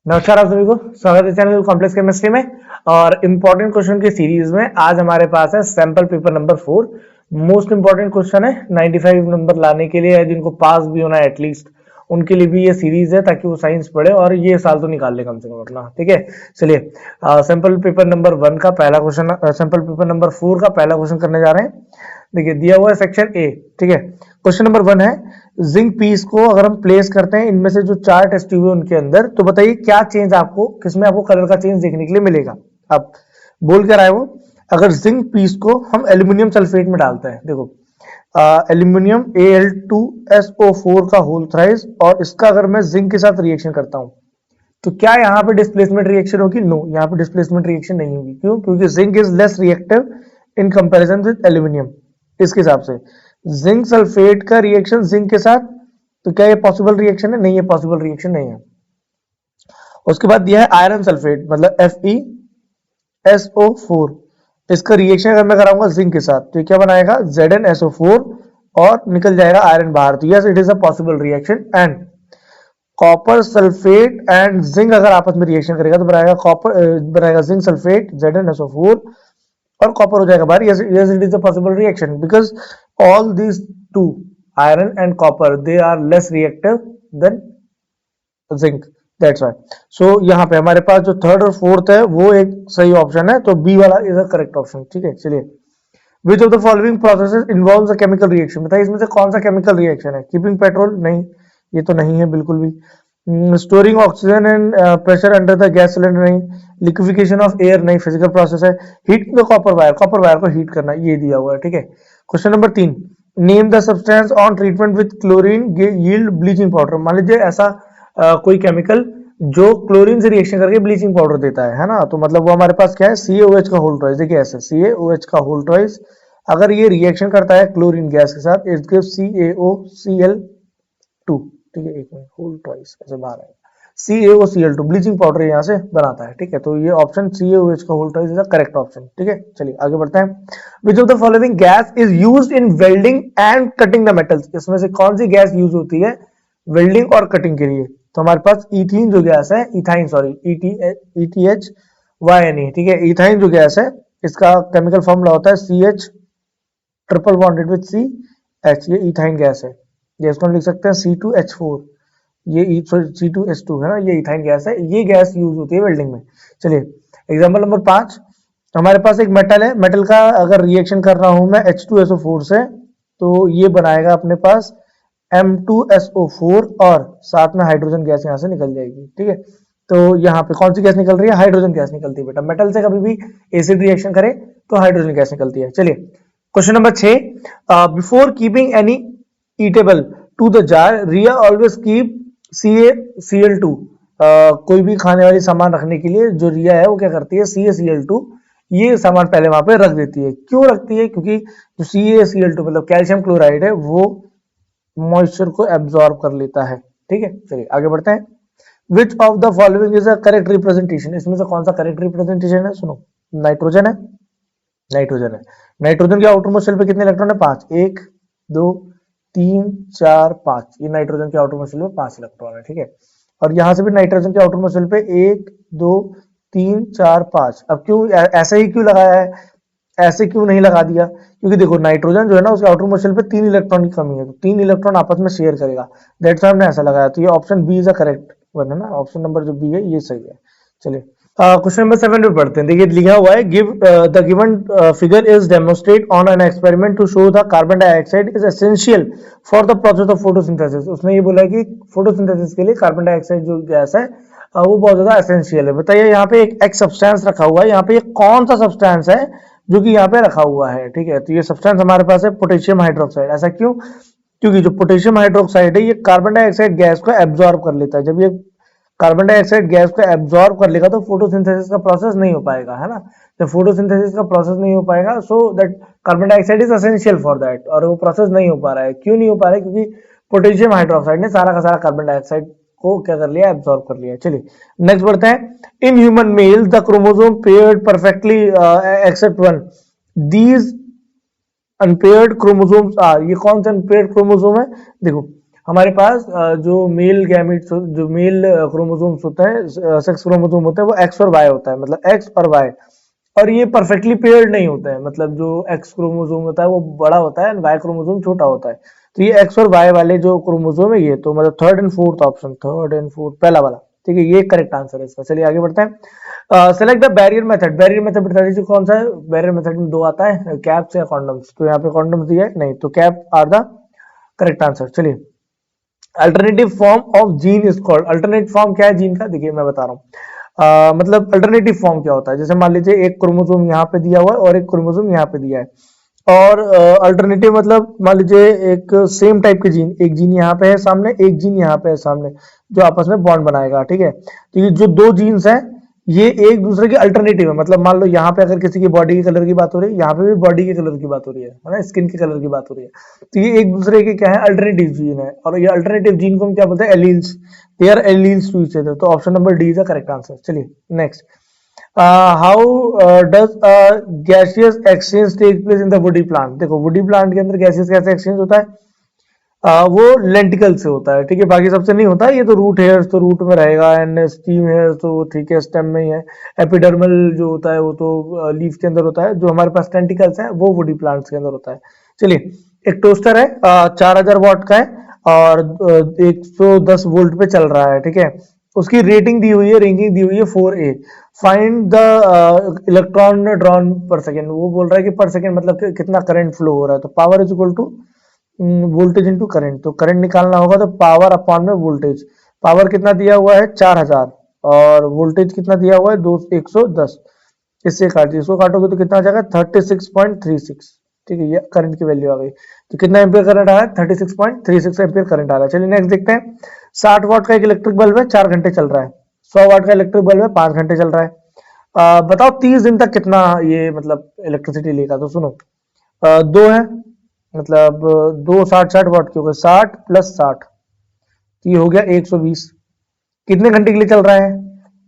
नमस्कार आप सभी को, स्वागत है चैनल कॉम्प्लेक्स केमिस्ट्री में। और इम्पोर्टेंट क्वेश्चन की सीरीज में आज हमारे पास है sample paper number 4। Most important question है, 95 नंबर लाने के लिए है, जिनको पास भी होना है एटलीस्ट उनके लिए भी ये सीरीज है, ताकि वो साइंस पढ़े और ये साल तो निकाल ले कम से कम अपना। ठीक है, चलिए सैंपल पेपर नंबर 1 का पहला क्वेश्चन, सैंपल पेपर नंबर 4 का पहला क्वेश्चन करने जा रहे हैं। देखिए दिया हुआ है सेक्शन ए। ठीक है, क्वेश्चन नंबर 1 है, जिंक पीस को अगर हम प्लेस करते हैं इनमें से जो 4 टेस्ट ट्यूब है उनके अंदर, तो बताइए क्या चेंज आपको, किसमें आपको कलर का चेंज देखने के लिए मिलेगा। अब बोल कर आए वो, अगर जिंक पीस को हम एल्यूमिनियम सल्फेट में डालते हैं, देखो एल्यूमिनियम Al2SO4 का होल थ्राइस, और इसका अगर मैं जिंक के साथ रिएक्शन करता हूं तो क्या यहाँ पे डिस्प्लेसमेंट रिएक्शन होगी? नो, यहाँ पे डिस्प्लेसमेंट रिएक्शन नहीं होगी। क्यों? क्योंकि zinc is less reactive in comparison with aluminium. इसके हिसाब से जिंक सल्फेट का रिएक्शन जिंक के साथ, तो क्या ये पॉसिबल रिएक्शन है? नहीं, ये पॉसिबल रिएक्शन नहीं है। उसके बाद दिया है आयरन सल्फेट, मतलब FeSO4, इसका रिएक्शन अगर मैं कराऊंगा जिंक के साथ तो क्या बनाएगा? ZnSO4 और निकल जाएगा आयरन बाहर। तो yes, it is a possible reaction. And copper sulphate and zinc अगर आपस में रिएक्शन करेगा तो बनाएगा बनाएगा जिंक सल्फेट ZnSO4 और कॉपर हो जाएगा बाहर। Yes it is a possible reaction because all these two, iron and copper, they are less reactive than zinc, that's why. So यहाँ पे हमारे पास जो थर्ड और फोर्थ है वो एक सही ऑप्शन है, तो बी वाला इज अ करेक्ट ऑप्शन। ठीक है, चलिए, which of the following processes involves a chemical reaction, बताइए इसमें से कौन सा केमिकल रिएक्शन है? Keeping petrol? नहीं, ये तो नहीं है बिल्कुल भी। Storing oxygen and pressure under the gas cylinder? नहीं। Liquefaction of air? नहीं, फिजिकल प्रोसेस है। Heat the copper wire, copper wire को हीट करना, ये दिया हुआ है। ठीक है, question number 3, name the substance on treatment with chlorine yield bleaching powder. मान लीजिए ऐसा कोई केमिकल जो क्लोरीन से रिएक्शन करके ब्लीचिंग पाउडर देता है ना, तो मतलब वो हमारे पास क्या है? CaOH का होल ट्वाइस। देखिए ऐसे CaOH का होल ट्वाइस अगर ये रिएक्शन करता है क्लोरीन गैस के साथ, इट गिव्स CaOCl2। ठीक है, एक मिनट, होल ट्वाइस ऐसे बाहर आएगा, CaOCl2 ब्लीचिंग पाउडर यहाँ से बनाता है। ठीक है, तो ये ऑप्शन CaOH का whole twice is the correct option. ठीक है, चलिए आगे बढ़ते हैं। Which of the following gas is used in welding and cutting the metals, इसमें से कौन सी गैस यूज होती है वेल्डिंग और कटिंग के लिए? तो हमारे पास इथीन जो गैस है, इथाइन सॉरी, ETHYNE। ठीक है, इथाइन जो गैस है इसका केमिकल फॉर्मूला होता है CH triple bonded with CH, ये इथाइन गैस है। ये इसको हम लिख सकते हैं C2H4, ये C2H2 है ना, ये इथाइन गैस है, ये गैस यूज होती है वेल्डिंग में। चलिए एग्जांपल नंबर 5, हमारे पास एक मेटल है, मेटल का अगर रिएक्शन कर रहा हूं मैं H2SO4 से, तो ये बनाएगा अपने पास M2SO4 और साथ में हाइड्रोजन गैस यहां से निकल जाएगी। ठीक है, तो यहाँ पे कौन सी गैस निकल रही है? हाइड्रोजन गैस निकलती है बेटा। मेटल से कभी भी एसिड रिएक्शन करे तो हाइड्रोजन गैस निकलती है। चलिए question number 6, before keeping any eatable to the jar, Riya always keep CaCl2। कोई भी खाने वाली सामान रखने के लिए जो रिया है वो क्या करती है? CaCl2 ये सामान पहले वहां पे रख देती है। क्यों रखती है? क्योंकि जो CaCl2 मतलब कैल्शियम क्लोराइड है वो मॉइस्चर को एब्जॉर्ब कर लेता है। ठीक है, चलिए आगे बढ़ते हैं। Which of the following is a correct representation, इसमें से कौन सा करेक्ट रिप्रेजेंटेशन है? सुनो, नाइट्रोजन है, नाइट्रोजन है। नाइट्रोजन के आउटरमोस्ट शेल पे कितने इलेक्ट्रॉन है? 5, 1 2 3 4 5, ये नाइट्रोजन के आउटरमोस्ट शेल पे 5 इलेक्ट्रॉन है। ठीक है, और यहां से भी नाइट्रोजन के आउटरमोस्ट शेल पे 1 2 3 4 5। अब क्यों ऐसे ही क्यों लगाया है, ऐसे क्यों नहीं लगा दिया? क्योंकि देखो नाइट्रोजन जो है ना उसके आउटरमोस्ट शेल पे 3 इलेक्ट्रॉन की कमी है, तो 3 इलेक्ट्रॉन आपस में शेयर करेगा, दैट्स व्हाई हमने ऐसा लगाया। तो ये option B is a correct one है ना, ऑप्शन नंबर जो बी है ये सही है। चलिए क्वेश्चन नंबर 7 पे पढ़ते हैं। देखिए लिखा हुआ है, give the given figure is demonstrate on an experiment to show the carbon dioxide is essential for the process of photosynthesis. उसने ये बोला कि फोटोसिंथेसिस के लिए कार्बन डाइऑक्साइड जो गैस है वो बहुत ज्यादा एसेंशियल है। बताइए यहाँ पे एक सब्सटेंस रखा हुआ है, यहाँ पे ये कौन सा सब्सटेंस है जो कि यहाँ पे रखा हुआ है? ठीक है, तो ये सब्सटेंस हमारे पास है पोटेशियम हाइड्रोक्साइड। ऐसा क्यों? क्योंकि जो पोटेशियम हाइड्रोक्साइड है ये कार्बन डाइऑक्साइड गैस को एब्जॉर्ब कर लेता है। जब ये कार्बन डाइऑक्साइड गैस को एब्जॉर्ब कर लेगा तो फोटोसिंथेसिस का प्रोसेस नहीं हो पाएगा, है ना। जब फोटोसिंथेसिस का प्रोसेस नहीं हो पाएगा, so that carbon dioxide is essential for that, और वो प्रोसेस नहीं हो पा रहा है। क्यों नहीं हो पा रहा है? क्योंकि पोटेशियम हाइड्रोक्साइड ने सारा का सारा कार्बन डाइऑक्साइड को क्या कर लिया? एब्जॉर्ब कर लिया। चलिए नेक्स्ट बढ़ते हैं। In human male the chromosome paired perfectly except one, these unpaired chromosomes are, ये कौन सा अनपेयर्ड क्रोमोसोम है? देखो हमारे पास जो मेल गैमेट्स, जो मेल क्रोमोसोम्स होते हैं, सेक्स क्रोमोसोम होते हैं, वो एक्स और वाई होता है, मतलब एक्स और वाई। और ये परफेक्टली पेयर्ड नहीं होते हैं, मतलब जो एक्स क्रोमोसोम होता है वो बड़ा होता है, वाई क्रोमोसोम छोटा होता है। तो ये एक्स और वाई वाले जो क्रोमोसोम है, ये तो मतलब third and fourth option, third and fourth पहला वाला, ठीक है, ये करेक्ट आंसर है इसका। चलिए आगे बढ़ते हैं। Select the barrier method. Barrier method बता दीजिए कौन सा है। बैरियर मेथड में दो आता है, कैप्स या कॉन्डम्स। तो यहाँ पे कॉन्डम्स दिया है नहीं, तो cap are the correct answer. चलिए, alternative form of gene is called. Alternate form क्या है जीन का, देखिए मैं बता रहा हूँ। मतलब अल्टरनेटिव फॉर्म क्या होता है, जैसे मान लीजिए एक क्रोमोसोम यहाँ पे दिया हुआ है और एक क्रोमोसोम यहाँ पे दिया है, और अल्टरनेटिव मतलब मान लीजिए एक सेम टाइप के जीन, एक जीन यहाँ पे है सामने, एक जीन यहाँ पे है सामने, जो आपस में बॉन्ड बनाएगा, ठीक है। तो ये जो दो जीन्स हैं, ये एक दूसरे के अल्टरनेटिव है। मतलब मान लो यहाँ पे अगर किसी की बॉडी के कलर की बात हो रही है, यहाँ पे भी बॉडी के कलर की बात हो रही है ना, स्किन के कलर की बात हो रही है। तो ये एक दूसरे के क्या है, अल्टरनेटिव जीन है। और ये अल्टरनेटिव जीन को हम क्या बोलते हैं, alleles. They are alleles to each other. तो option number D is the correct answer. चलिए next, how does gaseous exchange take place in the woody plant. देखो वुडी प्लांट के अंदर गैसियस कैसे एक्सचेंज होता है, वो लेंटिकल से होता है, ठीक है, बाकी सबसे नहीं होता। ये तो रूट हेयर्स तो रूट में रहेगा, एंड स्टीम हेयर्स तो ठीक है स्टेम में ही है। एपिडर्मल जो होता है वो तो लीफ के अंदर होता है। जो हमारे पास टेंटिकल्स है वो वुडी प्लांट्स के अंदर होता है। चलिए, एक टोस्टर है, 4000 वॉट का है, और 110 वोल्ट पे चल रहा है, ठीक है। उसकी रेटिंग दी हुई है, रैंकिंग दी हुई है 4A। Find the electron drawn पर सेकेंड। वो बोल रहा है कि पर सेकेंड मतलब कितना करंट फ्लो हो रहा है। तो power is equal to voltage into current. तो करंट निकालना होगा तो पावर अपॉन में वोल्टेज। पावर कितना दिया हुआ है, 4000, और वोल्टेज कितना दिया हुआ है, 110। इससे काट दिए, इसको काटोगे तो कितना आ जाएगा, 36.36, ठीक है। ये करंट की वैल्यू आ गई। तो कितना एम्पियर करंट आ रहा है, 36.36 एम्पियर करंट आ रहा है। चलिए नेक्स्ट देखते हैं। 60 वाट का एक इलेक्ट्रिक बल्ब है, 4 घंटे चल रहा है। 100 वाट का इलेक्ट्रिक बल्ब है, 5 घंटे चल रहा है। बताओ 30 दिन तक कितना ये मतलब इलेक्ट्रिसिटी लेगा। तो सुनो, दो है, मतलब दो 60 वाट के हो गए, 60 प्लस 60, तो ये हो गया 120। कितने घंटे के लिए चल रहा है,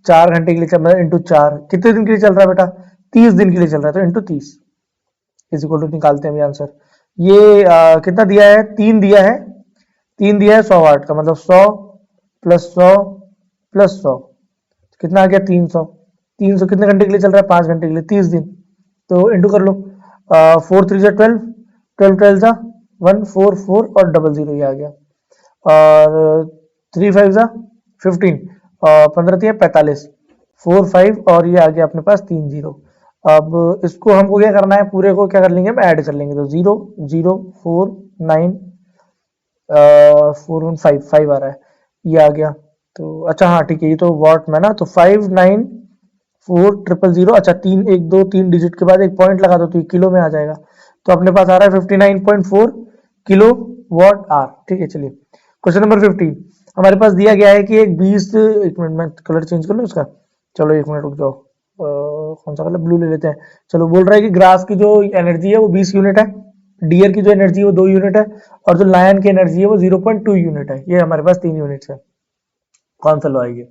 4 घंटे के लिए चल रहा है, इंटू 4। कितने दिन के लिए चल रहा है बेटा, 30 दिन के लिए चल रहा है, तो इंटू 30 इज इक्वल टू, निकालते हैं अभी आंसर। ये कितना दिया है, 3 दिया है, 3 दिया है 100 वाट का, मतलब 100 प्लस 100 प्लस 100, कितना आ गया 300। 300 कितने घंटे के लिए चल रहा है, 5 घंटे के लिए, 30 दिन। तो इंटू कर लो, 4 3 12, 12 12 जा 144 और 00 ये आ गया, और 3 5 जा 15, और 15 3 45, 4 5, और ये आ गया अपने पास 3 0। अब इसको हमको क्या करना है, पूरे को क्या कर लेंगे, हम ऐड कर लेंगे। तो 0 0 4 9 4 1 5 5 आ रहा है, ये आ गया। तो अच्छा हाँ ठीक है, ये तो वॉट में ना, तो 5 9 4 0 0। अच्छा 3 1 2 3 डिजिट के बाद एक पॉइंट लगा दो तो ये किलो में आ जाएगा। तो अपने पास आ रहा है 59.4 किलो वॉट आर, ठीक है। चलिए क्वेश्चन नंबर 15 हमारे पास दिया गया है कि एक 20, एक मिनट में कलर चेंज कर लूँ इसका, चलो एक मिनट रुक जाओ, कौन सा कलर, ब्लू ले लेते हैं। चलो, बोल रहा है कि ग्रास की जो एनर्जी है वो 20 यूनिट है, डियर की जो एनर्जी है वो 2 यूनिट है, और जो लायन की एनर्जी है वो 0.2 यूनिट है। ये हमारे पास 3 यूनिट्स है, कौन सा लॉ है ये।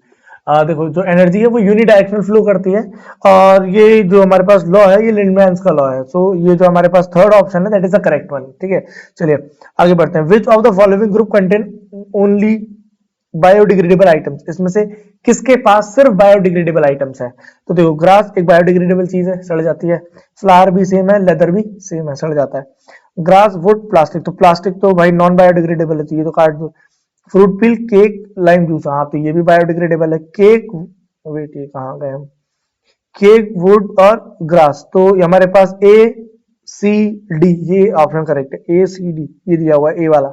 देखो जो एनर्जी है वो यूनिडायरेक्शनल फ्लो करती है, और ये जो हमारे पास लॉ है ये लिंडमैन्स का लॉ है। सो ये जो हमारे पास थर्ड ऑप्शन है that is the correct one, ठीक है। चलिए आगे बढ़ते हैं। Which of the following group contain only biodegradable items. इसमें से किसके पास सिर्फ बायोडिग्रेडेबल आइटम्स है। तो देखो ग्रास एक बायोडिग्रेडेबल चीज है, सड़ जाती है। फ्लावर भी सेम है, लेदर भी सेम है, सड़ जाता है। ग्रास, वुड, प्लास्टिक, तो प्लास्टिक तो भाई नॉन बायोडिग्रेडेबल है, तो ये तो काट दो। फ्रूट पिल, केक, लाइम जूस, हाँ तो ये भी बायोडिग्रेडेबल है। केक, वेट ये कहाँ गए हम, केक, वुड और ग्रास, तो ये हमारे पास ए सी डी, ये ऑप्शन करेक्ट है, ए सी डी ये दिया हुआ है, ए वाला,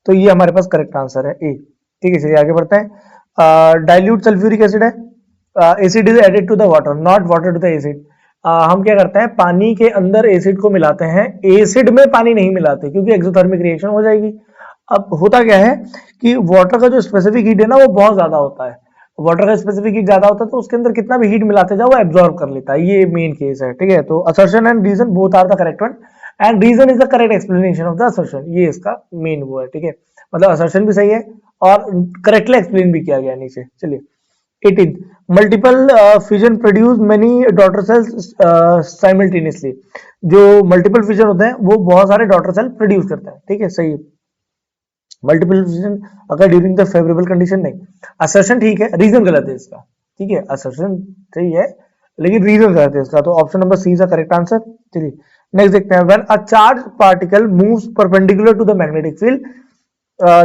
तो ये हमारे पास करेक्ट आंसर है ए, ठीक है। चलिए आगे बढ़ते हैं। डाइल्यूट सल्फ्यूरिक एसिड है, acid is added to the water, not water to the acid. हम क्या करते हैं, पानी के अंदर एसिड को मिलाते हैं, एसिड में पानी नहीं मिलाते क्योंकि एक्सोथर्मिक रिएक्शन हो जाएगी। अब होता क्या है कि वाटर का जो स्पेसिफिक हीट है ना वो बहुत ज्यादा होता है, वाटर का स्पेसिफिक हीट ज्यादा होता है, तो उसके अंदर कितना भी हीट मिलाते जाओ वो एब्जॉर्ब कर लेता है, ये मेन केस है, ठीक है। तो assertion and reason both are the correct one, and reason is the correct explanation of the assertion, ये इसका मेन वो है, ठीक है। मतलब असर्शन भी सही है और करेक्टली एक्सप्लेन भी किया गया नीचे। चलिए 18 multiple fission produce many daughter cells simultaneously. जो मल्टीपल फिजन होते हैं वो बहुत सारे डॉटर सेल प्रोड्यूस करते हैं, ठीक है, सही है। मल्टीपल फिजन अगर ड्यूरिंग द फेवरेबल कंडीशन नहीं, असर्शन ठीक है, रीजन गलत है इसका, ठीक है, असर्शन सही है लेकिन रीजन गलत है इसका, तो option number C is the correct answer. चलिए नेक्स्ट देखते हैं, when a charge particle moves perpendicular to the magnetic field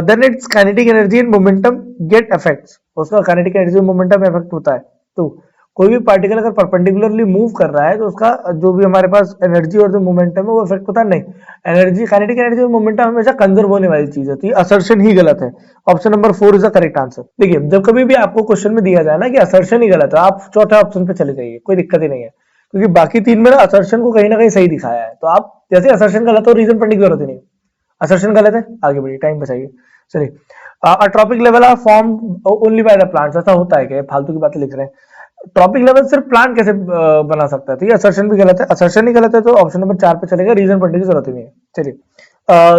then its kinetic energy and momentum get effects, उसका काइनेटिक एनर्जी और मोमेंटम इफेक्ट होता है। तो कोई भी पार्टिकल अगर परपेंडिकुलरली मूव कर रहा है तो उसका जो भी हमारे पास एनर्जी और जो मोमेंटम है वो इफेक्ट होता है नहीं, एनर्जी काइनेटिक एनर्जी और मोमेंटम हमेशा कंजर्व होने वाली चीज है, तो ये असर्शन ही गलत है। Option number 4 is the correct answer. देखिए जब कभी भी आपको क्वेश्चन में दिया जाए ना कि असर्शन ही गलत है, आप चौथे ऑप्शन पे चले जाइए, कोई दिक्कत ही नहीं है, क्योंकि बाकी तीन में ना असर्शन को कहीं ना कहीं सही दिखाया है, तो आप जैसे असर्शन गलत हो रीजन पढ़ने की जरूरत ही नहीं, असर्शन गलत है, आगे बढ़िए, टाइम बचाइए। चलिए trophic level are form only by the plants, ऐसा होता है क्या, फालतू की बातें लिख रहे हैं, ट्रॉपिक लेवल सिर्फ प्लांट कैसे बना सकता है, तो ये असर्शन भी गलत है, असर्शन ही गलत है, तो ऑप्शन नंबर 4 पे चलेगा, रीजन पढ़ने की जरूरत ही नहीं है। चलिए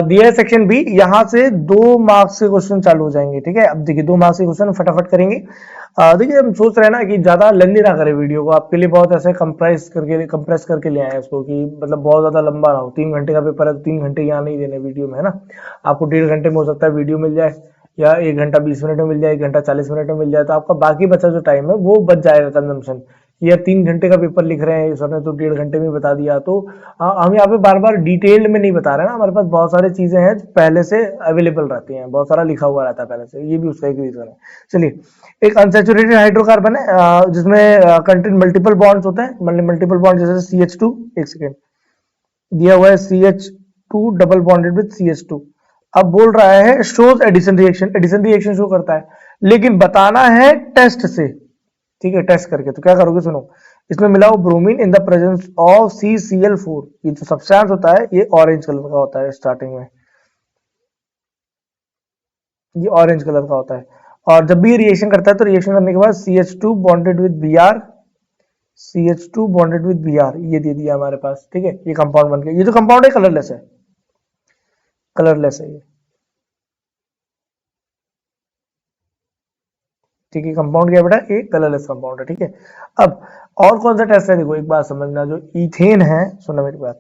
दिया है सेक्शन बी, यहां से 2 मार्क्स के क्वेश्चन चालू हो जाएंगे, ठीक है। अब देखिए 2 मार्क्स के क्वेश्चन फटाफट करेंगे। देखिए हम सोच रहे हैं ना कि ज्यादा लेंदी ना करें वीडियो को, आपके लिए बहुत ऐसे कंप्रेस करके ले आए इसको, कि मतलब बहुत ज्यादा लंबा ना हो, 3 घंटे का पेपर है तो 3 घंटे यहाँ नहीं देने वीडियो में, है ना। आपको 1.5 घंटे में हो सकता है वीडियो मिल जाए, या 1 घंटा 20 मिनट में मिल जाए, 1 घंटा 40 मिनट में मिल जाए, तो आपका बाकी बचा जो टाइम है वो बच जाएगा कंजम्पशन। या 3 घंटे का पेपर लिख रहे हैं सर ने तो 1.5 घंटे में बता दिया, तो हम यहाँ पे बार बार डिटेल्ड में नहीं बता रहे ना, हमारे पास बहुत सारी चीजें हैं जो पहले से अवेलेबल रहती हैं, बहुत सारा लिखा हुआ रहता है पहले से, ये भी उसका एक रीजन है। चलिए एक अनसेचुरेटेड हाइड्रोकार्बन है जिसमें कंटेन मल्टीपल बॉन्ड्स होते हैं, मल्टीपल बॉन्ड जैसे CH2, एक सेकेंड दिया हुआ है CH2 double bonded with CH2। अब बोल रहा है shows addition reaction, addition reaction show करता है, लेकिन बताना है टेस्ट से, ठीक है, टेस्ट करके। तो क्या करोगे सुनो, इसमें मिलाओ bromine in the presence of CCl4, ये जो सब्सटेंस होता है ये ऑरेंज कलर का होता है, स्टार्टिंग में ये ऑरेंज कलर का होता है, और जब भी ये रिएक्शन करता है तो रिएक्शन करने के बाद CH2 bonded with Br, CH2 bonded with Br, ये दे दिया हमारे पास, ठीक है, ये कंपाउंड बन गया, ये जो कंपाउंड है कलरलेस है, कलरलेस है ये, ठीक है, कंपाउंड क्या बेटा, एक कलरलेस कंपाउंड है, ठीक है। अब और कौन सा टेस्ट है, देखो एक बात समझना, जो इथेन है, सुनना मेरी बात,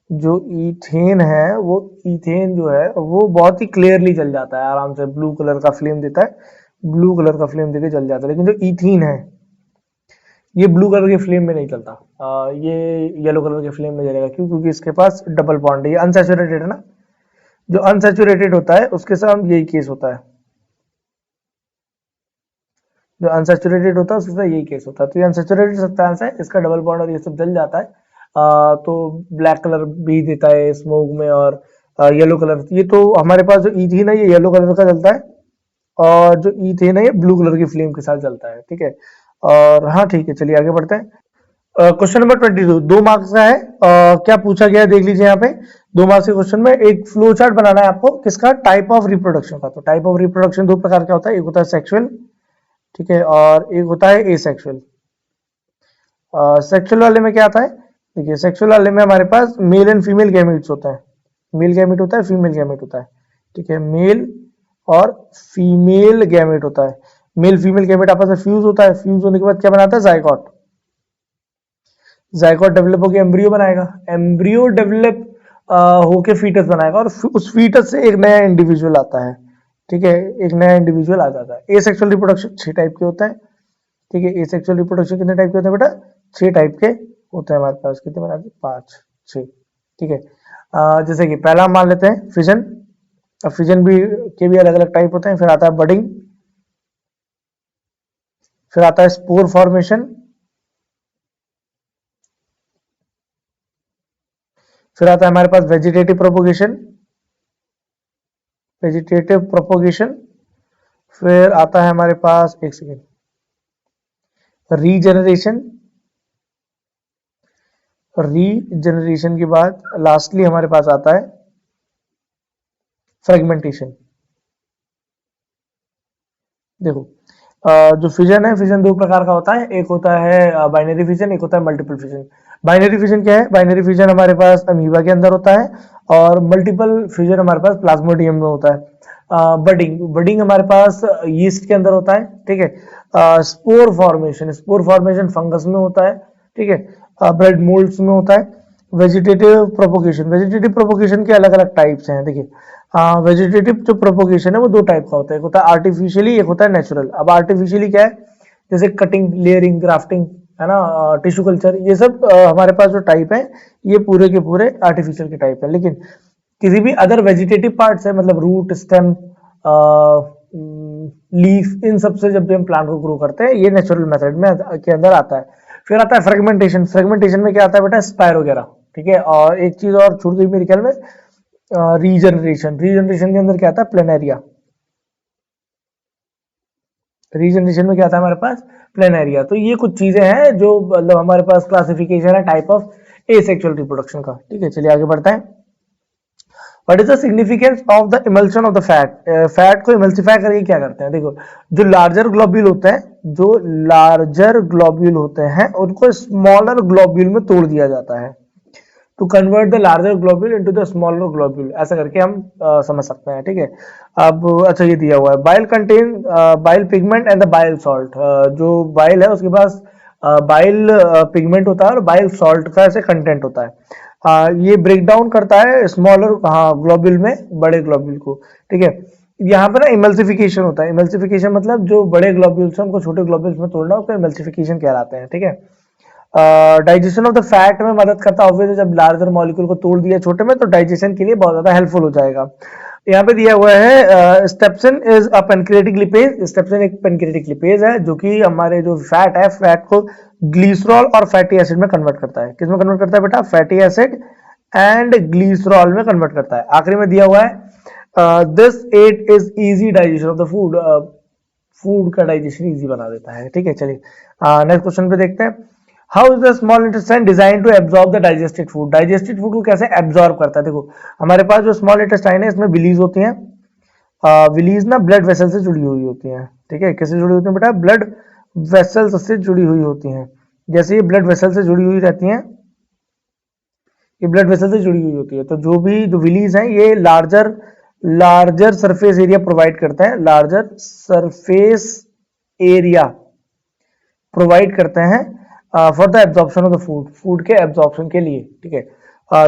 जो इथेन है वो, इथेन जो है वो बहुत ही क्लियरली जल जाता है आराम से, ब्लू कलर का फ्लेम देता है, ब्लू कलर का फ्लेम देके जल जाता है, लेकिन जो इथीन है ये ब्लू कलर के फ्लेम में नहीं चलता, ये येलो कलर के फ्लेम में जलेगा, क्यों, क्योंकि इसके पास डबल बॉन्ड है, ये अनसैचुरेटेड है ना, जो अनसैचुरेटेड होता है उसके साथ यही केस होता है, जो अनसैचुरेटेड होता है उसके साथ यही केस होता है, तो ये अनसैचुरेटेड सब्सटेंस है, इसका डबल बॉन्ड और ये सब जल जाता है, तो ब्लैक कलर भी देता है स्मोक में, और येलो कलर, ये तो हमारे पास जो ईथीन है ये येलो कलर का जलता है, और जो ईथेन है ये ब्लू कलर की फ्लेम के साथ जलता है, ठीक है। और हाँ ठीक है, चलिए आगे बढ़ते हैं। क्वेश्चन नंबर 22 2 मार्क्स का है, क्या पूछा गया है देख लीजिए यहाँ पे, 2 मार्क्स के क्वेश्चन में एक फ्लो चार्ट बनाना है आपको, किसका, टाइप ऑफ रिप्रोडक्शन का। तो टाइप ऑफ रिप्रोडक्शन 2 प्रकार का होता है, एक होता है सेक्सुअल, ठीक है, और एक होता है एसेक्सुअल। सेक्सुअल वाले में क्या आता है, देखिए सेक्सुअल वाले में हमारे पास मेल एंड फीमेल गैमेट्स होता है, मेल गैमेट होता है, फीमेल गैमेट होता है, ठीक है, मेल और फीमेल गैमेट होता है, मेल फीमेल गैमेट आपस में फ्यूज होता है, फ्यूज होने के बाद क्या बनाता है, जाइगोट, जाइगोट डेवलप होकर एम्ब्रियो बनाएगा, एम्ब्रियो डेवलप होके फीटस बनाएगा, और उस फीटस से एक नया इंडिविजुअल आता है, ठीक है, एक नया इंडिविजुअल आ जाता है। एसेक्सुअल रिप्रोडक्शन 6 टाइप के होता है, ठीक है, एसेक्सुअल रिप्रोडक्शन कितने टाइप के होते हैं बेटा, 6 टाइप के होते हैं हमारे पास, कितने बनाते हैं, 5 6, ठीक है। जैसे कि पहला हम मान लेते हैं फिजन, अब फिजन भी के भी अलग अलग टाइप होते हैं, फिर आता है बडिंग, फिर आता है स्पोर फॉर्मेशन, फिर आता है हमारे पास वेजिटेटिव प्रोपोगेशन, वेजिटेटिव प्रोपोगेशन, फिर आता है हमारे पास, एक सेकेंड, रीजेनरेशन, रीजेनरेशन के बाद लास्टली हमारे पास आता है फ्रेगमेंटेशन। देखो जो फिजन है, फिजन 2 प्रकार का होता है, एक होता है बाइनरी फिजन, एक होता है मल्टीपल फिजन। बाइनरी फिजन क्या है, बाइनरी फिजन हमारे पास अमीबा के अंदर होता है, और मल्टीपल फिजन हमारे पास प्लाज्मोडियम में होता है। बडिंग, बडिंग हमारे पास यीस्ट के अंदर होता है, ठीक है। Spore formation, spore formation fungus में होता है, ठीक है, ब्रेड मोल्ड्स में होता है, वेजिटेटिव प्रोपोगेशन के अलग अलग टाइप्स हैं। देखिए, वेजिटेटिव जो प्रोपोगेशन है वो दो टाइप का होता है, एक होता है आर्टिफिशियली, एक होता है नेचुरल। अब आर्टिफिशियली क्या है, जैसे कटिंग, लेयरिंग, ग्राफ्टिंग, है ना, टिश्यू कल्चर, ये सब हमारे पास जो टाइप है ये पूरे के पूरे आर्टिफिशियल के टाइप है। लेकिन किसी भी अदर वेजिटेटिव पार्ट्स है, मतलब रूट, स्टेम, लीफ, इन सब से जब भी हम प्लांट को ग्रो करते हैं, ये नेचुरल मेथड में के अंदर आता है। फिर आता है फ्रेगमेंटेशन। फ्रेगमेंटेशन में क्या आता है बेटा, स्पायर वगैरह, ठीक है। और एक चीज और छूट गई मेरे ख्याल में, रीजनरेशन। रीजनरेशन के अंदर क्या आता है, प्लेनेरिया। रीजनरेशन में क्या आता है हमारे पास, प्लेनेरिया। तो ये कुछ चीजें हैं जो मतलब हमारे पास क्लासिफिकेशन है टाइप ऑफ एसेक्सुअल रिप्रोडक्शन का। ठीक है, चलिए आगे बढ़ते हैं। What is the significance of the emulsion of the fat. Fat को इमल्सिफाई करके क्या करते हैं, देखो, जो लार्जर ग्लोब्यूल होते हैं, जो लार्जर ग्लोब्यूल होते हैं उनको स्मॉलर ग्लोब्यूल में तोड़ दिया जाता है, to convert the larger globule into the smaller globule. ऐसा करके हम समझ सकते हैं। ठीक है, अब अच्छा ये दिया हुआ है, bile contain bile pigment and the bile salt. जो बाइल है उसके पास बाइल पिगमेंट होता है और बाइल सॉल्ट का ऐसे कंटेंट होता है। ये ब्रेक डाउन करता है स्मॉलर, हाँ, ग्लोब्यूल में बड़े ग्लोब्यूल को। ठीक है, यहाँ पे ना इमल्सिफिकेशन होता है। इमल्सिफिकेशन मतलब जो बड़े ग्लोब्यूल्स हैं उनको छोटे ग्लोब्यूल्स में तोड़ना, उसको इमल्सिफिकेशन कहलाते हैं। ठीक है, डाइजेशन ऑफ द फैट में मदद करता है। ऑब्वियसली जब लार्जर मॉलिक्यूल को तोड़ दिया छोटे में तो डाइजेशन के लिए बहुत ज्यादा हेल्पफुल हो जाएगा। यहाँ पे दिया हुआ है स्टेप्सिन इज अ पेनक्रियाटिक लिपेज। स्टेप्सिन एक पेनक्रियाटिक लिपेज है जो कि हमारे जो फैट है, फैट को ग्लीसरॉल और फैटी एसिड में कन्वर्ट करता है। किसमें कन्वर्ट करता है बेटा, फैटी एसिड एंड ग्लीसरॉल में कन्वर्ट करता है। आखिरी में दिया हुआ है this eight is easy digestion of the food. Food का डाइजेशन इजी बना देता है। ठीक है, चलिए नेक्स्ट क्वेश्चन पे देखते हैं। How is the small intestine design to absorb the digested food. Digested food को कैसे एब्जॉर्ब करता है, देखो हमारे पास जो स्मॉल इंटेस्टाइन है इसमें विलीज होती हैं। विलीज ना ब्लड वेसल से जुड़ी हुई होती हैं। ठीक है, कैसे जुड़ी होती हैं बेटा, ब्लड वेसल्स से जुड़ी हुई होती हैं। जैसे ये ब्लड वेसल से जुड़ी हुई रहती हैं, ये ब्लड वेसल से जुड़ी हुई होती है, तो जो भी जो विलीज हैं ये larger larger surface area provide करते हैं। लार्जर सरफेस एरिया प्रोवाइड करते हैं for the absorption of the food, food के एब्जॉर्प्शन के लिए। ठीक है,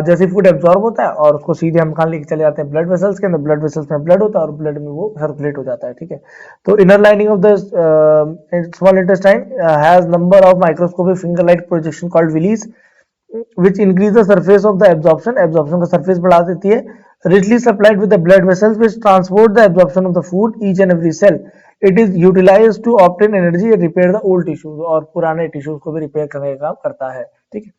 जैसे फूड एब्जॉर्ब होता है और उसको सीधे हम कहाँ लेके चले जाते हैं, ब्लड वेसल्स के अंदर। ब्लड वेसल्स में ब्लड होता है और ब्लड में वो सर्कुलेट हो जाता है। ठीक है, तो inner lining of the small intestine has number of microscopic finger like projection called villi which increase the surface of the absorption। absorption का surface बढ़ा देती है। richly supplied with the blood vessels which transport the absorption of the food each and every cell। it is utilized to obtain energy and repair the old tissues। और पुराने tissues को भी repair करने का काम करता है। ठीक है,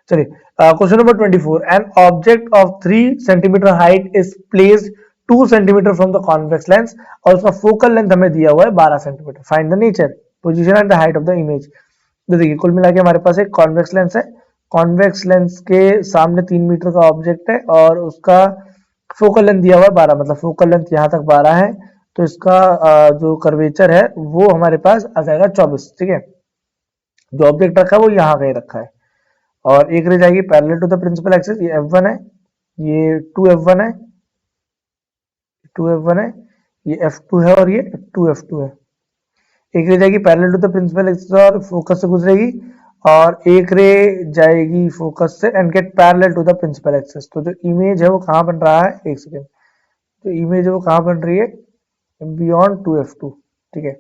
चलिए question number 24। An object of 3 centimetre height is placed 2 centimetre from the convex lens और उसका फोकल लेंथ हमें दिया हुआ है 12 centimetre. Find the nature, position and the height of the image. तो देखिए कुल मिला के हमारे पास एक कॉन्वेक्स लेंस है। कॉन्वेक्स लेंस के सामने 3 मीटर का ऑब्जेक्ट है और उसका फोकल लेंथ दिया हुआ है 12, मतलब फोकल लेंथ यहाँ तक 12 है, तो इसका जो कर्वेचर है वो हमारे पास आ जाएगा 24। ठीक है, जो ऑब्जेक्ट रखा है वो यहाँ कहीं रखा है और एक रह जाएगी parallel to the principal axis. ये F1 है, ये 2F1 है, 2F1 है, ये F2 है और ये 2F2 है। एक रे जाएगी parallel to the principal axis और फोकस से गुजरेगी और एक रे जाएगी फोकस से and get parallel to the principal axis. तो जो इमेज है वो कहाँ बन रहा है, एक सेकेंड, जो इमेज है वो कहाँ बन रही है, बियॉन्ड 2F2। ठीक है,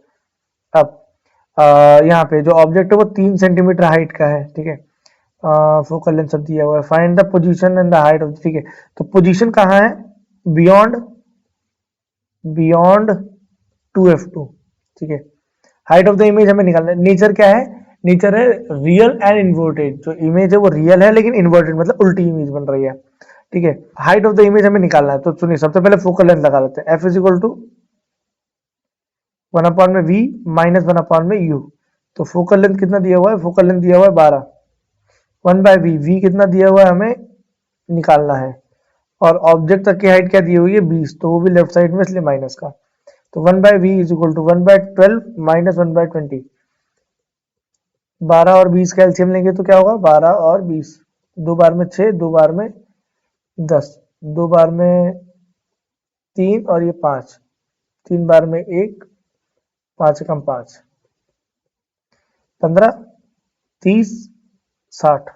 अब यहाँ पे जो ऑब्जेक्ट है वो 3 सेंटीमीटर हाइट का है। ठीक है, फोकल लेंथ सब दिया हुआ है। Find the position and the height of. ठीक है, तो पोजीशन कहाँ है, बियॉन्ड बियॉन्ड 2F2। ठीक है, हाइट ऑफ द इमेज हमें निकालना है। नेचर क्या है, नेचर है रियल एंड इन्वर्टेड। जो इमेज है वो रियल है लेकिन इन्वर्टेड मतलब उल्टी इमेज बन रही है। ठीक है, हाइट ऑफ द इमेज हमें निकालना है, तो सुनिए सबसे पहले फोकल लेंथ लगा लेते हैं। एफ इज इक्वल टू 1 में वी माइनस 1 में यू। तो फोकल लेंथ कितना दिया हुआ है, फोकल लेंथ दिया हुआ है 12, 1/v। वी कितना दिया हुआ है हमें निकालना है और ऑब्जेक्ट तक की हाइट क्या दी हुई है 20, तो वो भी लेफ्ट साइड में इसलिए माइनस का। तो 1/v is equal to 1/12 minus 1/20। 12 और 20 का एलसीएम लेंगे तो क्या होगा, 12 और 20, 2 बार में 6, 2 बार में 10, 2 बार में 3 और ये 5, 3 बार में 1, 5 कम 5, 15, 30, 60,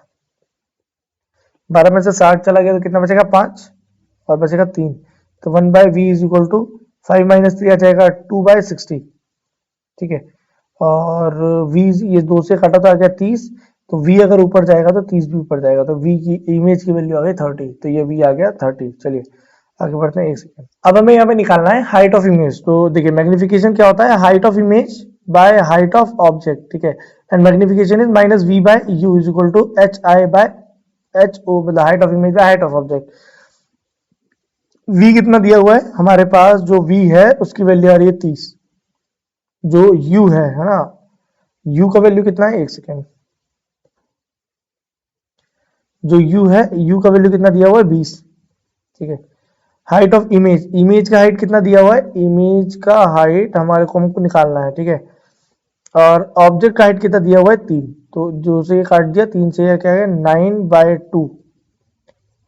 12 में से 60 चला गया तो कितना बचेगा 5 और बचेगा 3, तो 1/v is equal to 5 minus 3 आ जाएगा 2/60, ठीक है। और v ये 2 से काटा तो आ गया 30, तो v अगर ऊपर जाएगा तो 30 भी ऊपर जाएगा, तो v की इमेज की वैल्यू आ गई 30, तो ये v आ गया 30। चलिए आगे बढ़ते हैं, एक सेकंड। अब हमें यहाँ पे निकालना है हाइट ऑफ इमेज। तो देखिए मैग्निफिकेशन क्या होता है, height of image by height of object, ठीक है। And magnification is minus v by u is equal to H I by H O, मतलब height of image by height of object. v कितना दिया हुआ है हमारे पास, जो v है उसकी वैल्यू आ रही है 30, जो u है ना, u का वैल्यू कितना है, एक सेकेंड, जो u है u का वैल्यू कितना दिया हुआ है 20, ठीक है। हाइट ऑफ इमेज, इमेज का हाइट कितना दिया हुआ है, इमेज का हाइट हमारे को हमको निकालना है, ठीक है। और ऑब्जेक्ट का हाइट कितना दिया हुआ है 3, तो जो से ये काट दिया 3 से, ये क्या है 9/2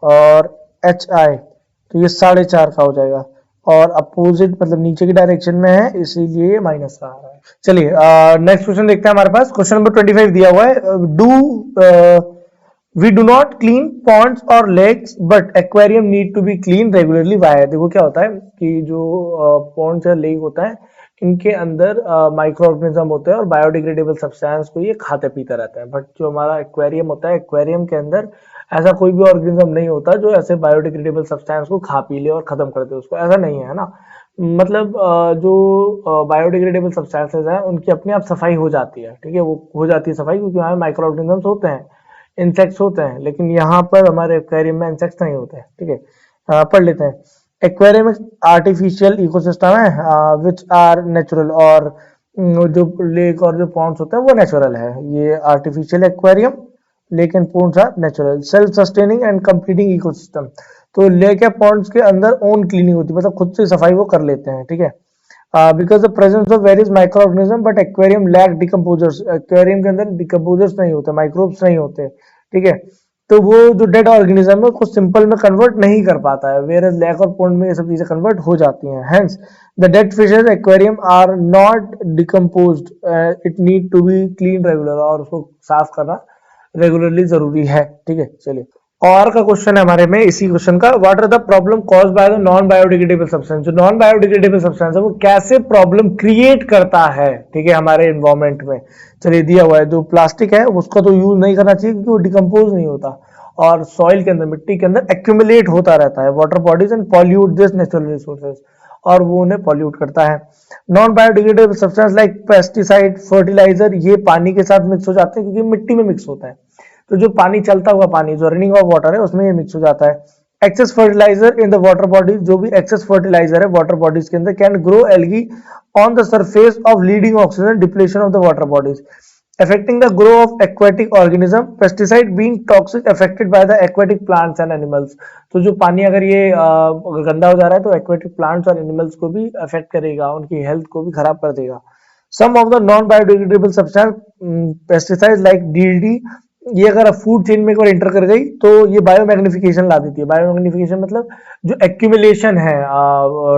और एच आई, तो ये 4.5 का हो जाएगा, और अपोजिट मतलब नीचे की डायरेक्शन में है इसीलिए ये माइनस का आ रहा है। चलिए नेक्स्ट क्वेश्चन देखते हैं। हमारे पास क्वेश्चन नंबर 25 दिया हुआ है, we do not clean ponds और lakes but aquarium need to be clean regularly why. देखो क्या होता है कि जो पॉन्ड्स या लेक होता है इनके अंदर माइक्रो ऑर्गेनिज्म होते हैं और बायोडिग्रेडेबल सब्सटेंस को ये खाते पीते रहते हैं, बट जो हमारा एक्वेरियम होता है, एक्वेरियम के अंदर ऐसा कोई भी ऑर्गेनिज्म नहीं होता जो ऐसे बायोडिग्रेडेबल सब्सटेंस को खा पी ले और खत्म कर दे उसको, ऐसा नहीं है ना। मतलब जो बायोडिग्रेडेबल सब्सटेंसेस हैं उनकी अपने आप सफाई हो जाती है, ठीक है, वो हो जाती है सफाई, क्योंकि वहाँ माइक्रो ऑर्गेनिजम्स होते हैं, इंसेक्ट्स होते हैं, लेकिन यहाँ पर हमारे एक्वेरियम में इंसेक्ट्स नहीं होते हैं, ठीक है। पढ़ लेते हैं। एक्वेरियम आर्टिफिशियल इकोसिस्टम है विच आर नेचुरल, और जो लेक और जो पॉन्ड्स होते हैं वो नेचुरल है। ये आर्टिफिशियल एक्वेरियम, लेकिन ponds are natural. Self sustaining and completing ecosystem, तो लेक या पॉन्ड्स के अंदर ओन क्लीनिंग होती है, मतलब खुद से सफाई वो कर लेते हैं, ठीक है। Because the presence of various micro organism but aquarium lack decomposers, aquarium के अंदर डिकम्पोजर्स नहीं होते, माइक्रोब्स नहीं होते, ठीक है। तो वो जो डेड ऑर्गेनिज्म है उसको सिंपल में कन्वर्ट नहीं कर पाता है, वेयर लैक और पॉन्ड में ये सब चीजें कन्वर्ट हो जाती हैं। Hence the dead fishes aquarium are not decomposed, it need to be clean regular, और उसको साफ करना रेगुलरली जरूरी है, ठीक है। चलिए और का क्वेश्चन है हमारे में इसी क्वेश्चन का, what are the problem cause by the non biodegradable substance. जो नॉन बायोडिग्रेडेबल सब्सटेंस है वो कैसे प्रॉब्लम क्रिएट करता है, ठीक है, हमारे एनवायरमेंट में। चलिए दिया हुआ है, जो प्लास्टिक है उसका तो यूज नहीं करना चाहिए क्योंकि वो डिकम्पोज नहीं होता, और सॉइल के अंदर, मिट्टी के अंदर एक्यूमुलेट होता रहता है water bodies and pollute this natural resources, और वो उन्हें पॉल्यूट करता है। Non biodegradable substance like pesticide, fertilizer, ये पानी के साथ मिक्स हो जाते हैं क्योंकि मिट्टी में मिक्स होता है, तो जो पानी चलता हुआ पानी, जो रनिंग ऑफ वाटर है उसमें ये मिक्स हो जाता है। Excess fertilizer in the water bodies, जो भी एक्सेस फर्टिलाइजर है वाटर बॉडीज के अंदर, can grow algae on the surface of leading oxygen depletion of the water bodies affecting the growth of aquatic organism, pesticide being toxic affected by the aquatic plants and animals। तो जो पानी अगर ये गंदा हो जा रहा है तो aquatic plants और animals को भी affect करेगा, उनकी हेल्थ को भी खराब कर देगा। Some of the non biodegradable substance, pesticides like DDT, ये अगर फूड चेन में एक बार एंटर कर गई तो ये बायोमैग्निफिकेशन ला देती है। बायोमैग्निफिकेशन मतलब जो एक्यूमुलेशन है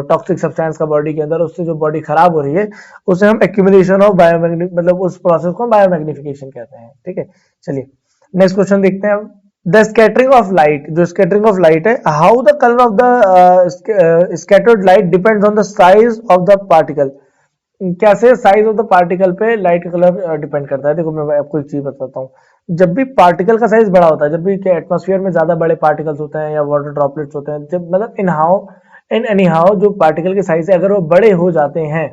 टॉक्सिक सब्सटेंस का बॉडी के अंदर, उससे जो बॉडी खराब हो रही है उसे हम एक्यूमुलेशन ऑफ बायोमैग्निक, मतलब उस प्रोसेस को हम बायोमैग्निफिकेशन कहते हैं, ठीक है। चलिए नेक्स्ट क्वेश्चन देखते हैं। द स्कैटरिंग ऑफ लाइट, जो स्कैटरिंग ऑफ लाइट है, how the colour of the scattered light depends on the size of the particle. कैसे साइज ऑफ द पार्टिकल पे लाइट का कलर डिपेंड करता है। देखो मैं आपको एक चीज बताता हूँ, जब भी पार्टिकल का साइज बड़ा होता है, जब भी एटमॉस्फेयर में ज्यादा बड़े पार्टिकल्स होते हैं या वाटर ड्रॉपलेट्स होते हैं, जब मतलब इन एनी हाउ जो पार्टिकल के साइज है अगर वो बड़े हो जाते हैं,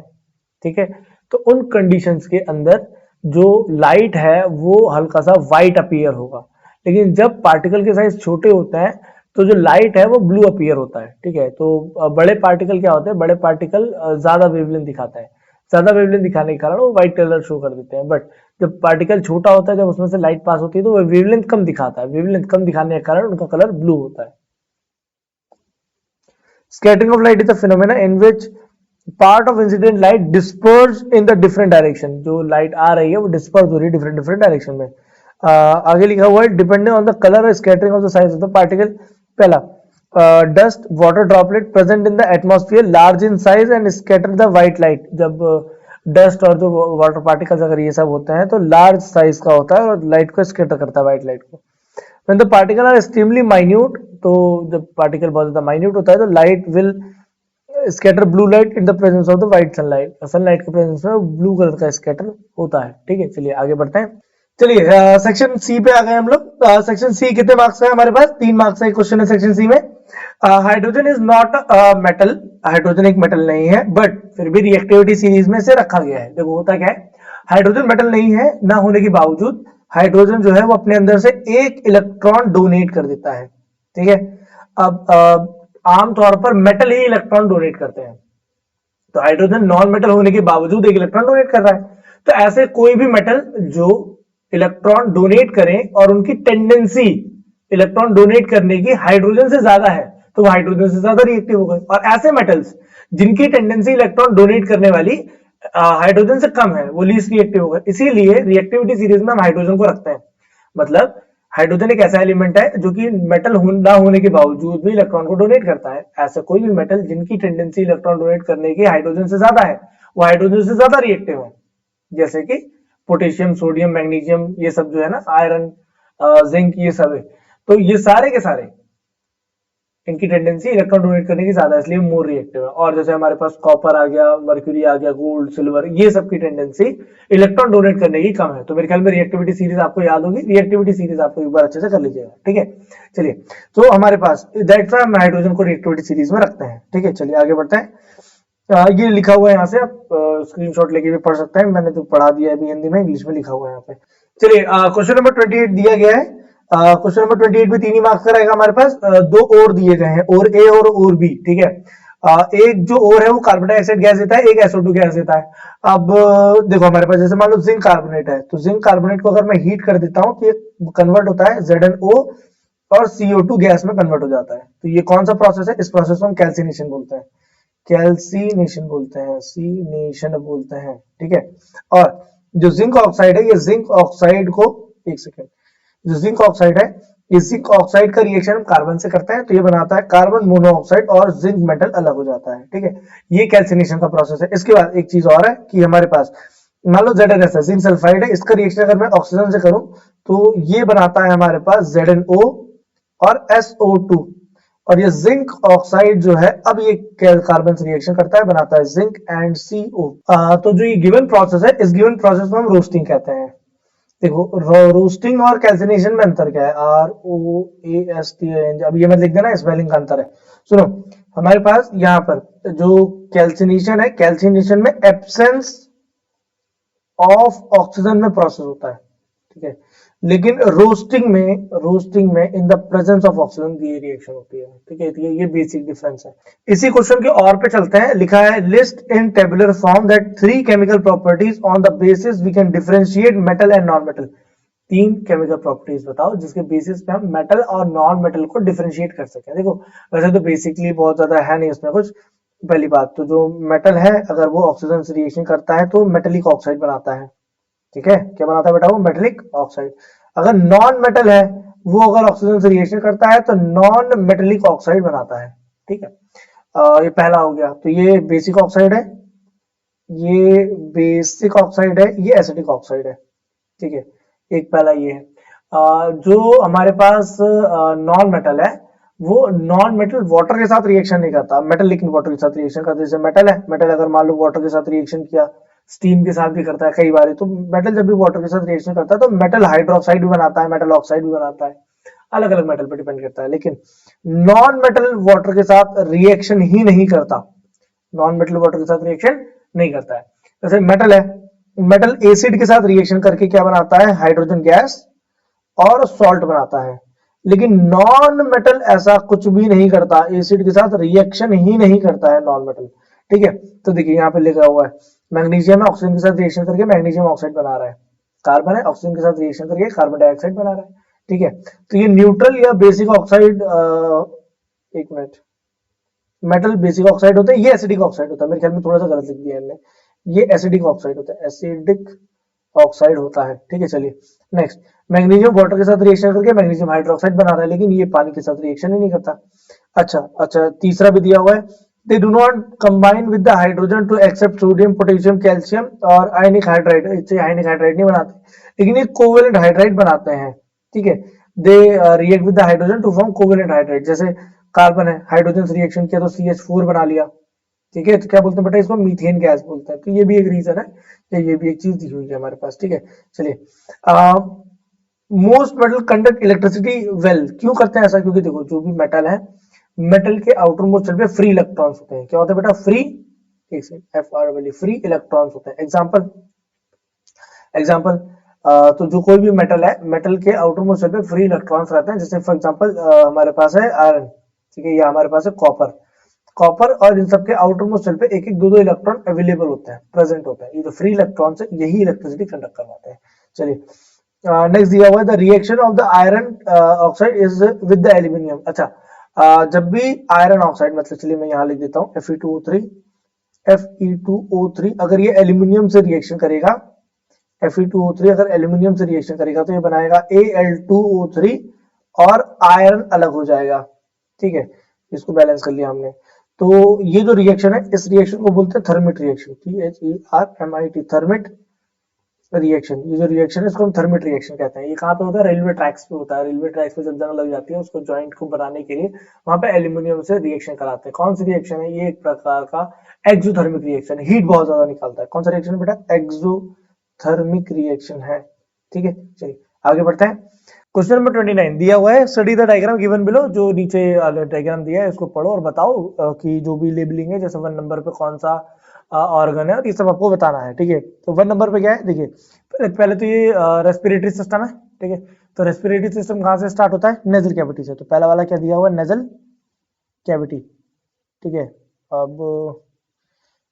ठीक है, तो उन कंडीशंस के अंदर जो लाइट है वो हल्का सा व्हाइट अपीयर होगा। लेकिन जब पार्टिकल के साइज छोटे होते हैं तो जो लाइट है वो ब्लू अपीयर होता है, ठीक है। तो बड़े पार्टिकल क्या होते हैं, बड़े पार्टिकल ज्यादा वेवलेंथ दिखाता है, ज्यादा वेवलेंथ दिखाने के कारण वो व्हाइट कलर शो कर देते हैं। बट जब पार्टिकल छोटा होता है, जब उसमें से लाइट पास होती है तो वो वेवलेंथ कम दिखाता है, वेवलेंथ कम दिखाने के कारण उनका कलर ब्लू होता है। Scattering of light is the phenomena in which part of incident light disperse in the different direction. जो लाइट आ रही है वो डिस्पर्स हो रही है डिफरेंट डिफरेंट डायरेक्शन में। आगे लिखा हुआ है डिपेंडिंग ऑन द कलर और scattering of the size of the particle. पहला dust water droplet present in the atmosphere large in size and scatter the white light. जब डस्ट और जो वाटर पार्टिकल्स अगर ये सब होते हैं तो लार्ज साइज का होता है और लाइट को स्कैटर करता है, व्हाइट लाइट को। When the particle are extremely minute, तो जब पार्टिकल बहुत ज्यादा माइन्यूट होता है तो light will scatter blue light in the presence of the white sunlight, sunlight के प्रेजेंस में ब्लू कलर का स्कैटर होता है। ठीक है, चलिए आगे बढ़ते हैं। चलिए सेक्शन सी पे आ गए हम लोग। सेक्शन सी कितने मार्क्स का है हमारे पास? 3 मार्क्स का एक क्वेश्चन है सेक्शन सी में। Hydrogen is not metal, hydrogen एक मेटल नहीं है, बट फिर भी रिएक्टिविटी सीरीज में से रखा गया है। देखो होता क्या है, हाइड्रोजन मेटल नहीं है ना होने के बावजूद हाइड्रोजन जो है वो अपने अंदर से एक इलेक्ट्रॉन डोनेट कर देता है। ठीक है, अब आमतौर पर मेटल ही इलेक्ट्रॉन डोनेट करते हैं, तो हाइड्रोजन नॉन मेटल होने के बावजूद एक इलेक्ट्रॉन डोनेट कर रहा है। तो ऐसे कोई भी मेटल जो इलेक्ट्रॉन डोनेट करें और उनकी टेंडेंसी इलेक्ट्रॉन डोनेट करने की हाइड्रोजन से ज्यादा है, तो वो हाइड्रोजन से ज्यादा रिएक्टिव होगा। और ऐसे मेटल्स जिनकी टेंडेंसी इलेक्ट्रॉन डोनेट करने वाली हाइड्रोजन से कम है, वो लीस्ट रिएक्टिव होगा। इसीलिए रिएक्टिविटी सीरीज में हम हाइड्रोजन को रखते हैं। मतलब हाइड्रोजन एक ऐसा एलिमेंट है जो कि मेटल ना होने के बावजूद भी इलेक्ट्रॉन को डोनेट करता है। ऐसा कोई भी मेटल जिनकी टेंडेंसी इलेक्ट्रॉन डोनेट करने की हाइड्रोजन से ज्यादा है, वो हाइड्रोजन से ज्यादा रिएक्टिव है। जैसे कि पोटेशियम, सोडियम, मैग्नीशियम, ये सब जो है ना, आयरन, जिंक, ये सब है। तो ये सारे के सारे इनकी टेंडेंसी इलेक्ट्रॉन डोनेट करने की ज्यादा है, इसलिए मोर रिएक्टिव है। और जैसे हमारे पास कॉपर आ गया, मर्क्यूरी आ गया, गोल्ड, सिल्वर, ये सब की टेंडेंसी इलेक्ट्रॉन डोनेट करने की कम है। तो मेरे ख्याल में रिएक्टिविटी सीरीज आपको याद होगी, रिएक्टिविटी सीरीज आपको एक बार अच्छे से कर लीजिएगा। ठीक है, चलिए, तो हमारे पास दैट्स व्हाई हम हाइड्रोजन को रिएक्टिविटी सीरीज में रखते हैं। ठीक है, चलिए आगे बढ़ते हैं। ये लिखा हुआ है यहाँ से, आप स्क्रीनशॉट लेके भी पढ़ सकते हैं, मैंने तो पढ़ा दिया है अभी हिंदी में, इंग्लिश में लिखा हुआ है यहाँ पे। चलिए क्वेश्चन नंबर 28 दिया गया है। क्वेश्चन नंबर 28 भी 3 ही मार्क्स का रहेगा हमारे पास। दो और दिए गए हैं, और ए और बी। ठीक है, एक जो और है वो कार्बन डाइऑक्साइड गैस देता है, एक SO2 गैस देता है। अब देखो हमारे पास जैसे मान लो जिंक कार्बोनेट है, तो जिंक कार्बोनेट को अगर मैं हीट कर देता हूँ तो ये कन्वर्ट होता है ZnO और CO2 गैस में कन्वर्ट हो जाता है। तो ये कौन सा प्रोसेस है? इस प्रोसेस को हम कैल्सिनेशन बोलते हैं, कैल्सिनेशन बोलते हैं, सीनेशन बोलते हैं। ठीक है, और जो जिंक ऑक्साइड है, ये जिंक ऑक्साइड को, एक सेकेंड, जो जिंक ऑक्साइड है, ये जिंक ऑक्साइड का रिएक्शन कार्बन से करता है, तो ये बनाता है कार्बन मोनोऑक्साइड और जिंक मेटल अलग हो जाता है। ठीक है, ये कैल्सिनेशन का प्रोसेस है। इसके बाद एक चीज और है कि हमारे पास मान लो ZnS है, जिंक सल्फाइड है, इसका रिएक्शन अगर मैं ऑक्सीजन से करूं तो ये बनाता है हमारे पास ZnO और SO2, और ये जिंक ऑक्साइड जो है अब ये कार्बन से रिएक्शन करता है, बनाता है जिंक एंड CO। तो जो ये गिवन प्रोसेस है, इस गिवन प्रोसेस को हम रोस्टिंग कहते हैं। देखो रोस्टिंग और कैल्सिनेशन में अंतर क्या है? ROAST, अब ये मत लिख देना, स्पेलिंग का अंतर है। सुनो, हमारे पास यहाँ पर जो कैल्सिनेशन है, कैल्सिनेशन में एब्सेंस ऑफ ऑक्सीजन में प्रोसेस होता है। ठीक है, लेकिन रोस्टिंग में इन द प्रेजेंस ऑफ ऑक्सीजन की रिएक्शन होती है। ठीक है, ये बेसिक डिफरेंस है। इसी क्वेश्चन के और पे चलते हैं। लिखा है list in tabular form that 3 chemical properties on the basis we can differentiate metal and non metal. 3 chemical properties बताओ जिसके बेसिस पे हम मेटल और नॉन मेटल को डिफरेंशिएट कर सकें। देखो वैसे तो बेसिकली बहुत ज्यादा है नहीं उसमें कुछ। पहली बात तो जो मेटल है अगर वो ऑक्सीजन से रिएक्शन करता है तो मेटेलिक ऑक्साइड बनाता है। ठीक है, क्या बनाता है बेटा? वो मेटेलिक ऑक्साइड। अगर नॉन मेटल है, वो अगर ऑक्सीजन से रिएक्शन करता है तो नॉन मेटेलिक ऑक्साइड बनाता है। ठीक है, ये पहला हो गया। तो ये बेसिक ऑक्साइड है, ये बेसिक ऑक्साइड है, ये एसिडिक ऑक्साइड है। ठीक है, एक पहला ये है। जो हमारे पास नॉन मेटल है, वो नॉन मेटल वाटर के साथ रिएक्शन नहीं करता, मेटल लेकिन वाटर के साथ रिएक्शन करता है। जैसे मेटल है, मेटल अगर मान लो वाटर के साथ रिएक्शन किया, स्टीम के साथ भी करता है कई बार, तो मेटल जब भी वाटर के साथ रिएक्शन करता है तो मेटल हाइड्रोक्साइड भी बनाता है, मेटल ऑक्साइड भी बनाता है, अलग अलग मेटल पर डिपेंड करता है। लेकिन नॉन मेटल वाटर के साथ रिएक्शन ही नहीं करता, नॉन मेटल वाटर के साथ रिएक्शन नहीं करता है। जैसे मेटल है, मेटल एसिड के साथ रिएक्शन करके क्या बनाता है? हाइड्रोजन गैस और सॉल्ट बनाता है। लेकिन नॉन मेटल ऐसा कुछ भी नहीं करता, एसिड के साथ रिएक्शन ही नहीं करता है नॉन मेटल। ठीक है, तो देखिए यहाँ पे लिखा हुआ है मैग्नीशियम है, ऑक्सीजन के साथ रिएक्शन करके मैग्नीशियम ऑक्साइड बना रहा है। कार्बन है, ऑक्सीजन के साथ रिएक्शन करके कार्बन डाइऑक्साइड बना रहा है। ठीक है, तो ये न्यूट्रल या बेसिक ऑक्साइड, एक मिनट, मेटल बेसिक ऑक्साइड होता है, ये एसिडिक ऑक्साइड होता है। मेरे ख्याल में थोड़ा सा गलत लिख दिया है, ये एसिडिक ऑक्साइड होता है, एसिडिक ऑक्साइड होता है। ठीक है, चलिए नेक्स्ट। मैग्नीशियम वाटर के साथ रिएक्शन करके मैग्नीशियम हाइड्रोक्साइड बना रहा है, लेकिन ये पानी के साथ रिएक्शन ही नहीं करता। अच्छा, तीसरा भी दिया हुआ है, they do not combine with the hydrogen to accept sodium, potassium, calcium और आयनिक हाइड्राइड। इससे आयनिक हाइड्राइड नहीं बनाते, लेकिन ये कोवेलेंट हाइड्राइड बनाते हैं। ठीक है, they react with the hydrogen to form covalent hydride. जैसे कार्बन है, हाइड्रोजन से रिएक्शन किया तो CH4 बना लिया, ठीक है, तो क्या बोलते हैं बेटा, इसको मीथेन गैस बोलते हैं। तो ये भी एक रीजन है, ये भी एक चीज दी हुई है हमारे पास, ठीक है। चलिए, most metal conduct electricity well, क्यों करते हैं ऐसा, क्योंकि देखो जो भी मेटल है, मेटल के आउटर मोस्ट शेल पे फ्री इलेक्ट्रॉन्स होते हैं। क्या होते हैं बेटा, फ्री, एक सेकंड, FR वाली, फ्री इलेक्ट्रॉन्स होते हैं। एग्जांपल, एग्जांपल, तो जो कोई भी मेटल है, मेटल के आउटर मोस्ट शेल पे फ्री इलेक्ट्रॉन्स रहते हैं। जैसे फॉर एग्जांपल हमारे पास है आयरन, ठीक है, या हमारे पास है कॉपर, कॉपर और इन सबके आउटर मोस्ट शेल पे एक एक दो दो इलेक्ट्रॉन अवेलेबल होते हैं, प्रेजेंट होते हैं। ये जो फ्री इलेक्ट्रॉन्स है यही इलेक्ट्रिसिटी कंडक्ट करवाते हैं। चलिए, नेक्स्ट दिया हुआ है the reaction of the iron oxide is with the aluminium. अच्छा, जब भी आयरन ऑक्साइड, मतलब चलिए मैं यहाँ लिख देता हूँ Fe2O3 अगर ये एल्यूमिनियम से रिएक्शन करेगा, Fe2O3 अगर एल्यूमिनियम से रिएक्शन करेगा तो ये बनाएगा Al2O3 और आयरन अलग हो जाएगा, ठीक है, इसको बैलेंस कर लिया हमने। तो ये जो रिएक्शन है, इस रिएक्शन को बोलते हैं thermit reaction, THERMIT, thermit reaction. ये जो रिएक्शन है इसको हम थर्मिट रिएक्शन कहते हैं। ये कहाँ पे होता है, रेलवे ट्रैक्स पे होता है। रेलवे ट्रैक्स पे जब जंग लग जाती है उसको जॉइंट को बनाने के लिए वहां पे एल्यूमिनियम से रिएक्शन कराते हैं। कौन सी रिएक्शन है ये, एक प्रकार का एक्सोथर्मिक रिएक्शन, हीट बहुत ज्यादा निकालता है। कौन सा रिएक्शन बेटा, एक्सोथर्मिक रिएक्शन है, ठीक है। चलिए आगे बढ़ते हैं। क्वेश्चन नंबर 29 दिया हुआ है, study the diagram given below. जो नीचे डायग्राम दिया है इसको पढ़ो और बताओ कि जो भी लेबलिंग है, जैसे 1 नंबर पे कौन सा ऑर्गन है, और ये सब आपको बताना है, ठीक है। तो 1 नंबर पे क्या है, देखिए पहले तो ये रेस्पिरेटरी सिस्टम है, ठीक है। तो रेस्पिरेटरी सिस्टम कहाँ से स्टार्ट होता है, नेजल कैविटी से। तो पहला वाला क्या दिया हुआ है, नेजल कैविटी, ठीक है। अब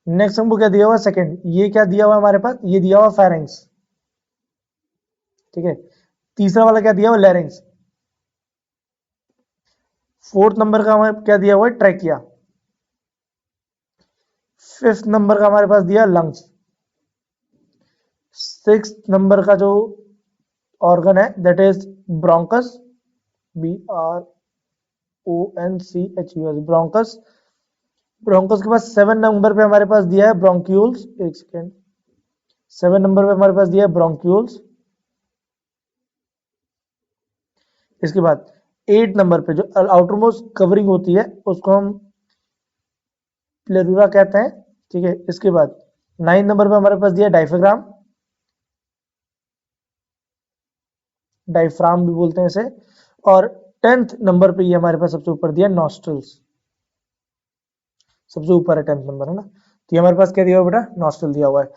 नेक्स्ट हमको क्या दिया हुआ है, सेकंड, ये क्या दिया हुआ है हमारे पास, ये दिया हुआ फेरेंक्स, ठीक है। तीसरा वाला क्या दिया हुआ, लैरिंक्स। फोर्थ नंबर का हमारे क्या दिया हुआ है, ट्रैकिया। फिफ्थ नंबर का हमारे पास दिया लंग्स। सिक्स नंबर का जो ऑर्गन है that is bronchus, BRONCHUS, bronchus. Bronchus के पास 7 नंबर पे हमारे पास दिया है ब्रोंक्यूल्स, एक सेकेंड, 7 नंबर पे हमारे पास दिया है ब्रोंक्यूल्स। इसके बाद 8 नंबर पे जो आउटर मोस्ट कवरिंग होती है उसको हम प्लेरुरा कहते हैं, ठीक है। इसके बाद 9 नंबर पे हमारे पास दिया डायफ्राम, डायफ्राम भी बोलते हैं इसे। और 10th नंबर पे ये हमारे पास सबसे ऊपर दिया नॉस्ट्रल्स, सबसे ऊपर है 10th नंबर, है ना। तो ये हमारे पास क्या दिया हुआ बेटा, नॉस्ट्रल दिया हुआ है।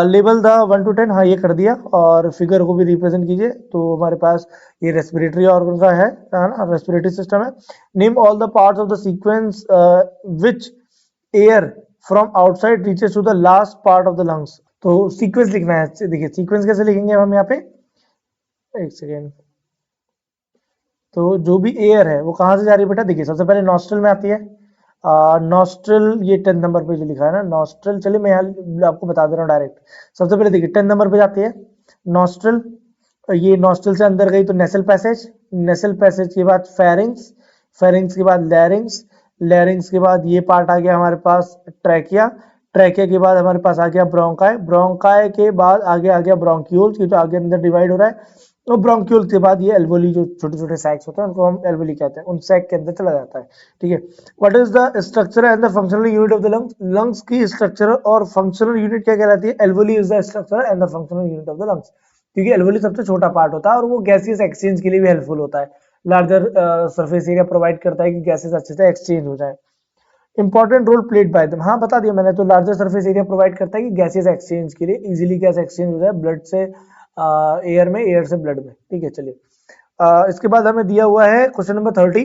लेवल द 1 to 10, हाँ ये कर दिया, और फिगर को भी रिप्रेजेंट कीजिए। तो हमारे पास ये रेस्पिरेटरी ऑर्गन का है ना, रेस्पिरेटरी सिस्टम है। Name all the parts of the sequence which air from outside reaches to the last part of the lungs. तो सीक्वेंस लिखना है, देखिए सीक्वेंस कैसे लिखेंगे हम यहाँ पे, एक सेकेंड। तो जो भी एयर है वो कहाँ से जा रही है बेटा, देखिए सबसे पहले नॉस्ट्रल में आती है। नॉस्ट्रल, ये 10 नंबर पे जो लिखा है ना नॉस्ट्रल, चलिए मैं यहाँ आपको बता दे रहा हूँ डायरेक्ट। सबसे पहले देखिए 10 नंबर पे जाती है नॉस्ट्रल, ये नॉस्ट्रल से अंदर गई तो नेसल पैसेज, नेसल पैसेज के बाद फेरिंग्स, फेरिंग्स के बाद लैरिंग्स, लैरिंग्स के बाद ये पार्ट आ गया हमारे पास ट्रैकिया, ट्रैकिया के बाद हमारे पास आ गया ब्रोंकाई, ब्रोंकाई के बाद आगे आ गया ब्रोंक्यूल्स, ये तो आगे अंदर डिवाइड हो रहा है। तो ब्रोंक्यूल के बाद ये एल्वोली, जो छोटे छोटे सैक्स होते हैं उनको हम एल्वोली कहते हैं, उन सैक के अंदर चला जाता है, ठीक है। What is the structure and the functional unit of the lungs, lungs की स्ट्रक्चर और फंक्शनल यूनिट क्या कहलाती है, alveoli is the structure and the functional unit of the lungs. क्योंकि एल्वोली सबसे छोटा पार्ट होता है और वो गैसेस एक्सचेंज के लिए भी हेल्पफुल होता है, लार्जर सरफेस एरिया प्रोवाइड करता है कि गैसेस अच्छे से एक्सचेंज हो जाए। Important role played by them, हाँ बता दिया मैंने। तो लार्जर सरफेस एरिया प्रोवाइड करता है कि गैसेस एक्सचेंज के लिए, इजीली गैस एक्सचेंज हो जाए ब्लड से एयर में, एयर से ब्लड में, ठीक है। चलिए इसके बाद हमें दिया हुआ है question number 30,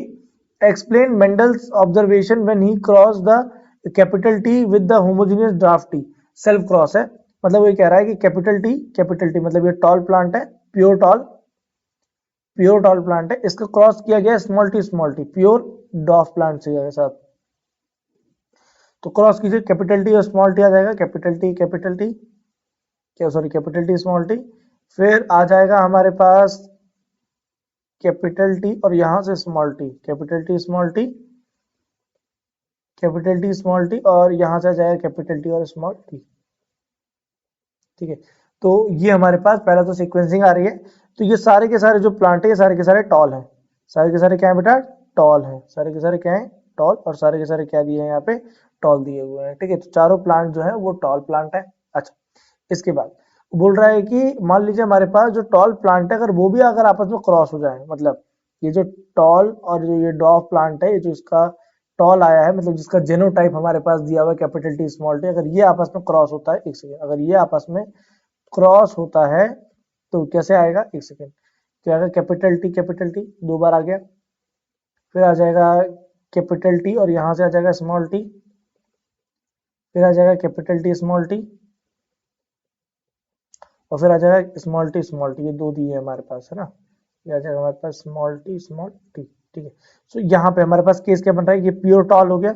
explain Mendel's observation when he cross the capital T with the homogeneous draft T. Self cross है, मतलब वो ये कह रहा है कि कैपिटल टी मतलब ये टॉल प्लांट है, प्योर टॉल प्लांट है, इसका क्रॉस किया गया स्मॉल टी प्योर डॉफ प्लांट से साथ। तो क्रॉस कीजिए, कैपिटल टी और स्मॉल टी आ जाएगा, कैपिटल टी क्या, sorry capital T small T, फिर आ जाएगा हमारे पास कैपिटल टी और यहां से small T, capital T small T, capital T small T, और यहां से आ जाएगा कैपिटल टी और स्मॉल टी, ठीक है। तो ये हमारे पास पहला तो सीक्वेंसिंग आ रही है। तो ये सारे के सारे जो प्लांट है, ये सारे के सारे टॉल हैं। सारे के सारे क्या है बेटा? टॉल हैं। सारे के सारे क्या है? टॉल। और सारे के सारे क्या दिए हैं यहाँ पे? टॉल दिए हुए हैं। ठीक है, तो चारों प्लांट जो है वो टॉल प्लांट है। अच्छा, इसके बाद बोल रहा है कि मान लीजिए हमारे पास जो टॉल प्लांट है, अगर वो भी अगर आपस में क्रॉस हो जाए, मतलब ये जो टॉल और जो ये डॉफ प्लांट है, ये जो इसका टॉल आया है, मतलब जिसका जेनोटाइप हमारे पास दिया हुआ है कैपिटल टी स्मॉल टी, अगर ये आपस में क्रॉस होता है, एक सेकेंड, अगर ये आपस में क्रॉस होता है तो कैसे आएगा? एक सेकेंड, क्या आएगा? कैपिटल टी 2 बार आ गया, फिर आ जाएगा कैपिटल टी और यहां से आ जाएगा स्मॉल टी, फिर आ जाएगा कैपिटल टी स्मॉल टी, और फिर आ जाएगा स्मॉल टी। ये 2 दिए है हमारे पास, है ना? ये आ जाएगा हमारे पास स्मॉल टी। ठीक है, सो यहाँ पे हमारे पास केस क्या बन रहा है? ये प्योर टॉल हो गया।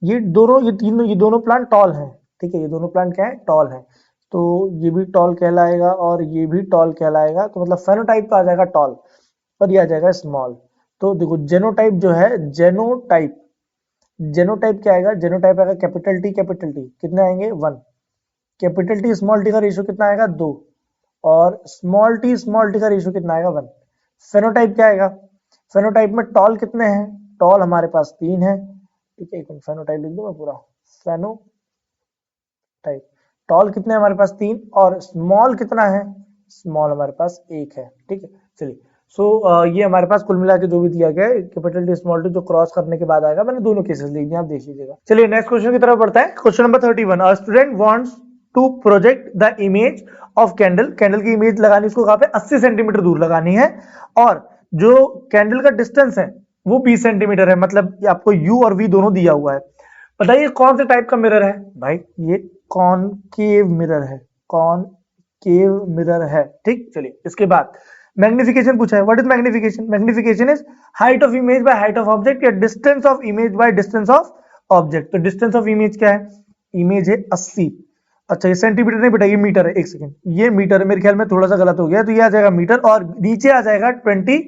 ये दोनों प्लांट टॉल हैं। ठीक है, ये दोनों प्लांट क्या है? टॉल हैं। तो ये भी टॉल कहलाएगा और ये भी टॉल कहलाएगा, तो मतलब फेनोटाइप तो आ जाएगा टॉल और ये आ जाएगा स्मॉल। तो देखो जेनोटाइप जो है, जेनोटाइप क्या आएगा? जेनोटाइप आएगा कैपिटल टी कितने आएंगे? 1। कैपिटल टी स्मॉल टी का रेशियो कितना आएगा? 2। और स्मॉल टी का रेशियो कितना आएगा? 1। फेनोटाइप क्या आएगा? फेनोटाइप में टॉल कितने हैं? टॉल हमारे पास 3 है। ठीक है, एक मिनट, फेनोटाइप लिख दूं मैं पूरा। फेनोटाइप, टॉल कितने हमारे पास? 3। और स्मॉल कितना है? स्मॉल हमारे पास 1 है। ठीक है, चलिए। ये हमारे पास कुल मिला के जो भी दिया गया है, कैपिटल टी स्मॉल टी जो क्रॉस करने के बाद आएगा, मैंने दोनों केसेस लिख दिए, आप देख लीजिएगा। चलिए नेक्स्ट क्वेश्चन की तरफ बढ़ता है। Question number 31, a student wants to project the image of candle की इमेज लगानी, उसको कहाँ पे? 80 सेंटीमीटर दूर लगानी है, और जो कैंडल का डिस्टेंस है वो 20 सेंटीमीटर है। मतलब आपको यू और वी दोनों दिया हुआ है। बताइए कौन से टाइप का मिरर है? भाई ये कॉनकेव मिरर है, कॉनकेव मिरर है। ठीक, चलिए इसके बाद मैग्निफिकेशन पूछा है। What is magnification? Magnification is height of image by height of object या distance of image by distance of object. तो डिस्टेंस ऑफ इमेज क्या है? इमेज है 80। अच्छा, ये सेंटीमीटर नहीं बेटा, ये मीटर है। एक सेकंड, ये मीटर है, मेरे ख्याल में थोड़ा सा गलत हो गया, तो ये आ जाएगा मीटर और नीचे आ जाएगा 20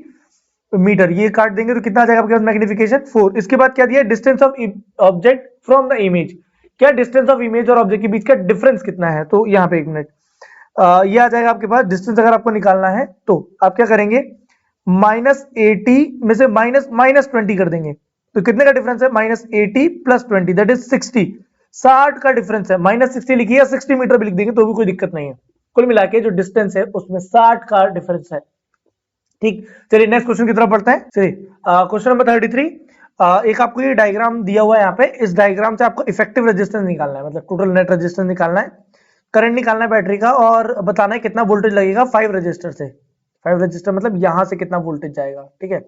मीटर। ये काट देंगे तो कितना आ जाएगा आपके पास? मैग्निफिकेशन 4। इसके बाद क्या दिया? Distance of object from the image. क्या डिस्टेंस ऑफ इमेज और ऑब्जेक्ट के बीच का डिफरेंस कितना है? तो यहाँ पे एक मिनट, ये आ जाएगा आपके पास डिस्टेंस। अगर आपको निकालना है तो आप क्या करेंगे? -80 में से -20 कर देंगे, तो कितने का डिफरेंस है? -80 + 20 दैट इज 60। 60 का डिफरेंस है। -60 लिखिए या 60 मीटर भी लिख देंगे तो भी कोई दिक्कत नहीं है। कुल मिला के जो डिस्टेंस है उसमें 60 का डिफरेंस है। ठीक, चलिए नेक्स्ट क्वेश्चन की तरफ बढ़ते हैं। चलिए क्वेश्चन नंबर 33, एक आपको ये डायग्राम दिया हुआ है यहाँ पे। इस डायग्राम से आपको इफेक्टिव रेजिस्टेंस निकालना है, मतलब टोटल नेट रेजिस्टेंस निकालना है, करंट निकालना है बैटरी का, और बताना है कितना वोल्टेज लगेगा 5 रजिस्टर से। 5 रजिस्टर मतलब यहां से कितना वोल्टेज जाएगा। ठीक है,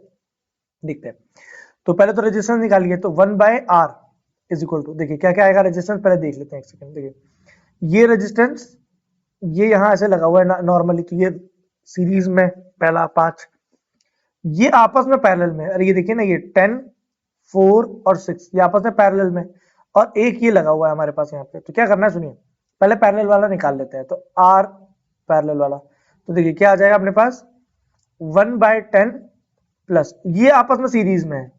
देखते हैं। तो पहले तो रेजिस्टेंस निकालिए, तो 1/R इज इक्वल टू, देखिए क्या क्या आएगा रेजिस्टेंस, पहले देख लेते हैं। एक सेकंड, देखिए ये रेजिस्टेंस, ये यहां ऐसे लगा हुआ है नॉर्मली, तो ये सीरीज में पहला 5, ये आपस में पैरेलल में, अरे ये देखिए ना, ये 10, 4 और 6 ये आपस में पैरेलल में, और एक ये लगा हुआ है हमारे पास यहाँ पे। तो क्या करना है सुनिए, पहले पैरेलल वाला निकाल लेते हैं। तो R पैरेलल वाला, तो देखिए क्या आ जाएगा अपने पास? 1/10 प्लस, ये आपस में सीरीज में है,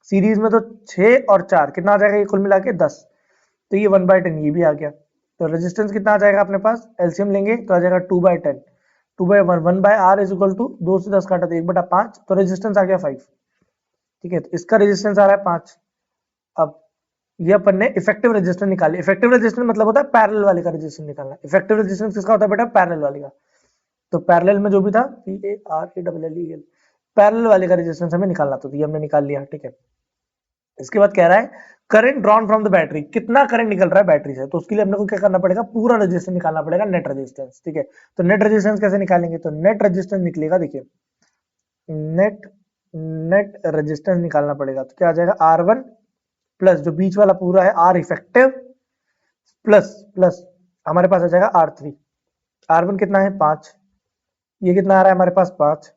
सीरीज में तो 6 और 4 कितना आ जाएगा? ये कुल मिला के 10। तो ये 1/10 ये भी आ गया। तो रेजिस्टेंस कितना आ जाएगा अपने पास? एलसीएम लेंगे तो आ जाएगा 2/10, 2/1, 1/R इज इक्वल टू 2 से 10 काटा तो 1/5, तो रेजिस्टेंस आ गया 5। ठीक है, तो इसका रेजिस्टेंस आ रहा है 5। अब ये अपन ने इफेक्टिव रेजिस्टेंस निकाली। इफेक्टिव रेजिस्टेंस मतलब होता है पैरेलल वाले का रेजिस्टेंस निकालना। इफेक्टिव रेजिस्टेंस किसका होता है बेटा? पैरेलल वाले का। तो पैरेलल में जो भी था, PARALLEL, पैरेलल वाले का रेजिस्टेंस हमें निकालना, तो ये हमने निकाल लिया। ठीक है, इसके बाद कह रहा है current drawn from the battery, कितना करंट निकल रहा है बैटरी से, तो उसके लिए अपने को क्या करना पड़ेगा? पूरा रेजिस्टेंस निकालना पड़ेगा, नेट रेजिस्टेंस। ठीक है, तो नेट रेजिस्टेंस कैसे निकालेंगे? तो नेट रेजिस्टेंस निकलेगा, देखिए नेट रेजिस्टेंस निकालना पड़ेगा, तो क्या आ जाएगा? R1 प्लस जो बीच वाला पूरा है R इफेक्टिव प्लस प्लस हमारे पास आ जाएगा R3। R1 कितना है? 5, ये कितना आ रहा है हमारे पास? 5,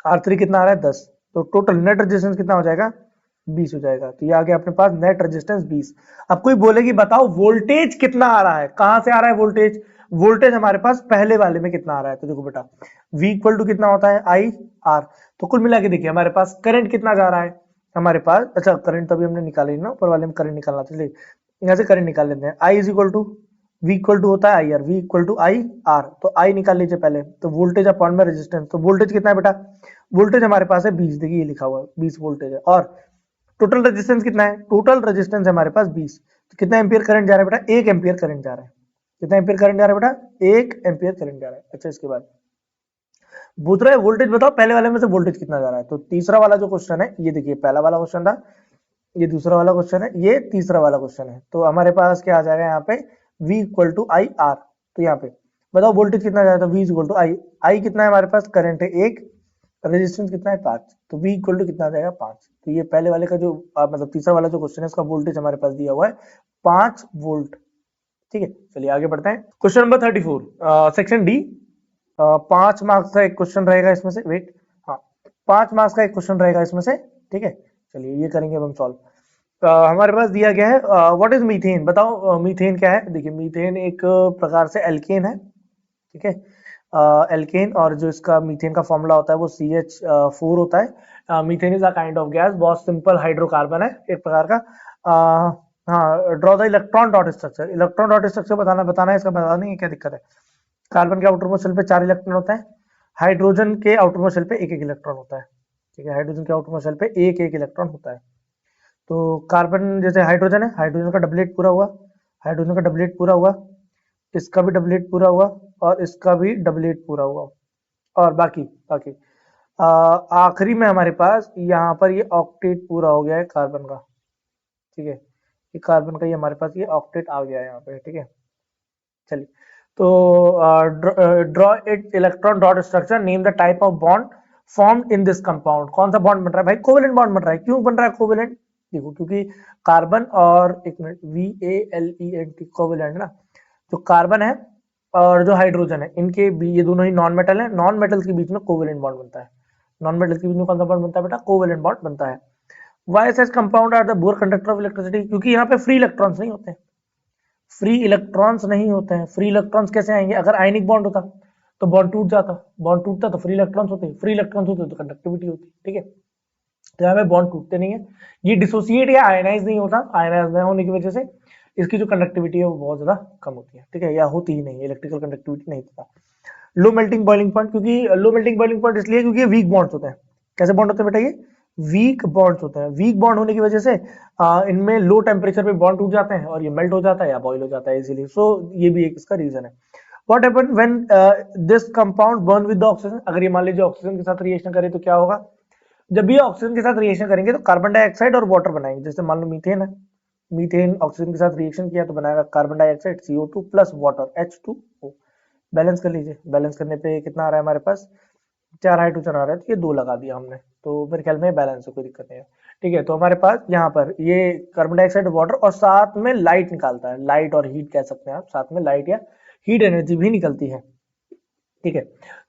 R3 कितना आ रहा है? 10। तो टोटल नेट रेजिस्टेंस कितना हो जाएगा? 20 हो जाएगा। तो ये आ गया अपने पास नेट रेजिस्टेंस 20। अब कोई बोलेगी बताओ वोल्टेज कितना आ रहा है, कहां से आ रहा है वोल्टेज? वोल्टेज हमारे पास पहले वाले में कितना आ रहा है, तो देखो बेटा V इक्वल टू कितना होता है? IR। तो कुल मिला के देखिए हमारे पास करंट कितना जा रहा है हमारे पास। अच्छा करंट तो अभी हमने निकाला ही ना, ऊपर वाले में करंट निकालना था, चलिए यहाँ से करंट निकाल लेते हैं। I is equal to V equal to होता है I R, V equal to I R, तो आई निकाल लीजिए पहले, तो वोल्टेज अपॉन में रेजिस्टेंस, तो वोल्टेज कितना है बेटा, वोल्टेज हमारे पास है 20, देखिए ये लिखा हुआ है 20 वोल्टेज है, और टोटल रेजिस्टेंस कितना है, टोटल रेजिस्टेंस है हमारे पास 20, तो कितना एम्पियर करंट जा रहा है बेटा, 1 एम्पियर करंट जा रहा है, कितना एम्पियर करंट जा रहा है बेटा, 1 एम्पियर करंट जा रहा है। अच्छा इसके बाद पूछ रहा है वोल्टेज बताओ पहले वाले में से वोल्टेज कितना जा रहा है, तो तीसरा वाला जो क्वेश्चन है ये देखिए, पहला वाला क्वेश्चन था, ये दूसरा वाला क्वेश्चन है, ये तीसरा वाला क्वेश्चन है, तो हमारे पास क्या आ जाएगा यहाँ पे V equal to I R, तो यहाँ पे बताओ वोल्टेज कितना जाएगा, V equal to I, I कितना है हमारे पास, करंट है 1, रेजिस्टेंस कितना है 5, तो V इक्वल टू कितना आ जाएगा 5, तो ये पहले वाले का जो मतलब तीसरा वाला जो क्वेश्चन है इसका वोल्टेज हमारे पास दिया हुआ है 5 वोल्ट। ठीक है, चलिए आगे बढ़ते हैं, question number 34 section D, 5 marks का एक क्वेश्चन रहेगा इसमें से, वेट, हाँ 5 मार्क्स का एक क्वेश्चन रहेगा इसमें से, ठीक है, चलिए ये करेंगे अब हम सॉल्व। हमारे पास दिया गया है व्हाट इज मीथेन, बताओ मीथेन क्या है, देखिए मीथेन एक प्रकार से एल्केन है, ठीक है, एल्केन, और जो इसका मीथेन का फॉर्मूला होता है वो CH4 होता है। Methane is a kind of gas, बहुत सिंपल हाइड्रोकार्बन है एक प्रकार का। हाँ, draw the electron dot structure, electron dot structure बताना है, इसका बता नहीं है क्या दिक्कत है। कार्बन के आउटरमोस्ट शेल पे 4 इलेक्ट्रॉन होता है, हाइड्रोजन के आउटरमोस्ट शेल पे एक इलेक्ट्रॉन होता है, ठीक है, हाइड्रोजन के आउटरमोस्ट शेल पे एक इलेक्ट्रॉन होता है। तो कार्बन जैसे हाइड्रोजन है, हाइड्रोजन का डबलेट पूरा हुआ, हाइड्रोजन का डबलेट पूरा हुआ, इसका भी डबलेट पूरा हुआ, और इसका भी डबलेट पूरा हुआ, और बाकी बाकी आखिरी में हमारे पास यहाँ पर ये ऑक्टेट पूरा हो गया है कार्बन का, ठीक है, ये कार्बन का ये हमारे पास ये ऑक्टेट आ गया है यहाँ पे, ठीक है। चलिए, तो draw it electron dot structure, name the type of bond formed in this compound, कौन सा बॉन्ड बन रहा है भाई, कोवेलेंट बॉन्ड बन रहा है, क्यों बन रहा है कोवेलेंट, देखो क्योंकि कार्बन और एक मिनट VALENT कोवेलेंट ना, जो कार्बन है और जो हाइड्रोजन है इनके ये दोनों ही नॉन मेटल है, नॉन मेटल के बीच में कोवेलेंट बॉन्ड बनता है, नॉन मेटल के बीच में कौन सा बॉन्ड बनता है बेटा, कोवेलेंट बॉन्ड बनता है। Why such compound are the poor conductor of electricity, क्योंकि यहाँ पे फ्री इलेक्ट्रॉन्स नहीं होते, फ्री इलेक्ट्रॉन्स नहीं होते हैं, फ्री इलेक्ट्रॉन्स कैसे आएंगे, अगर आयनिक बॉन्ड होता तो बॉन्ड टूट जाता, बॉन्ड टूटता तो फ्री इलेक्ट्रॉन्स होते, फ्री इलेक्ट्रॉन्स होते तो कंडक्टिविटी होती, ठीक है, तो यहाँ पे बॉन्ड टूटते नहीं है, ये डिसोसिएट या आयनाइज नहीं होता, आयनाइज न होने की वजह से इसकी जो कंडक्टिविटी है वो बहुत ज्यादा कम होती है, ठीक है, या होती ही नहीं, इलेक्ट्रिकल कंडक्टिविटी नहीं होता। लो मेल्टिंग बॉइलिंग पॉइंट, क्योंकि लो मेल्टिंग बॉइलिंग पॉइंट इसलिए क्योंकि वीक बॉन्ड्स होते हैं, कैसे बॉन्ड होते हैं बेटा, ये वीक बॉन्ड्स होते हैं, वीक बॉन्ड होने की वजह से इनमें लो टेम्परेचर पे बॉन्ड टूट जाते हैं और ये मेल्ट हो जाता है या बॉइल हो जाता है इजीली, सो ये भी एक इसका रीजन है। What happen when this compound burn with the oxygen, अगर ये मान लीजिए ऑक्सीजन के साथ रिएक्शन करे तो क्या होगा, जब भी ऑक्सीजन के साथ रिएक्शन करेंगे तो कार्बन डाइऑक्साइड और वाटर बनाएंगे, जैसे मान लो मीथेन है, मीथेन ऑक्सीजन के साथ रिएक्शन किया तो बनाएगा carbon dioxide CO2 plus water H2O, balance कर लीजिए, बैलेंस करने पे कितना आ रहा है हमारे पास, 4 हाइड्रोजन आ रहा है, तो ये 2 लगा दिया हमने, तो मेरे ख्याल में बैलेंस है, कोई दिक्कत नहीं है, ठीक है। तो हमारे पास यहाँ पर ये कार्बन डाइऑक्साइड वाटर और साथ में लाइट निकालता है, लाइट और हीट कह सकते हैं आप, साथ में लाइट या हीट एनर्जी भी निकलती है, ठीक है।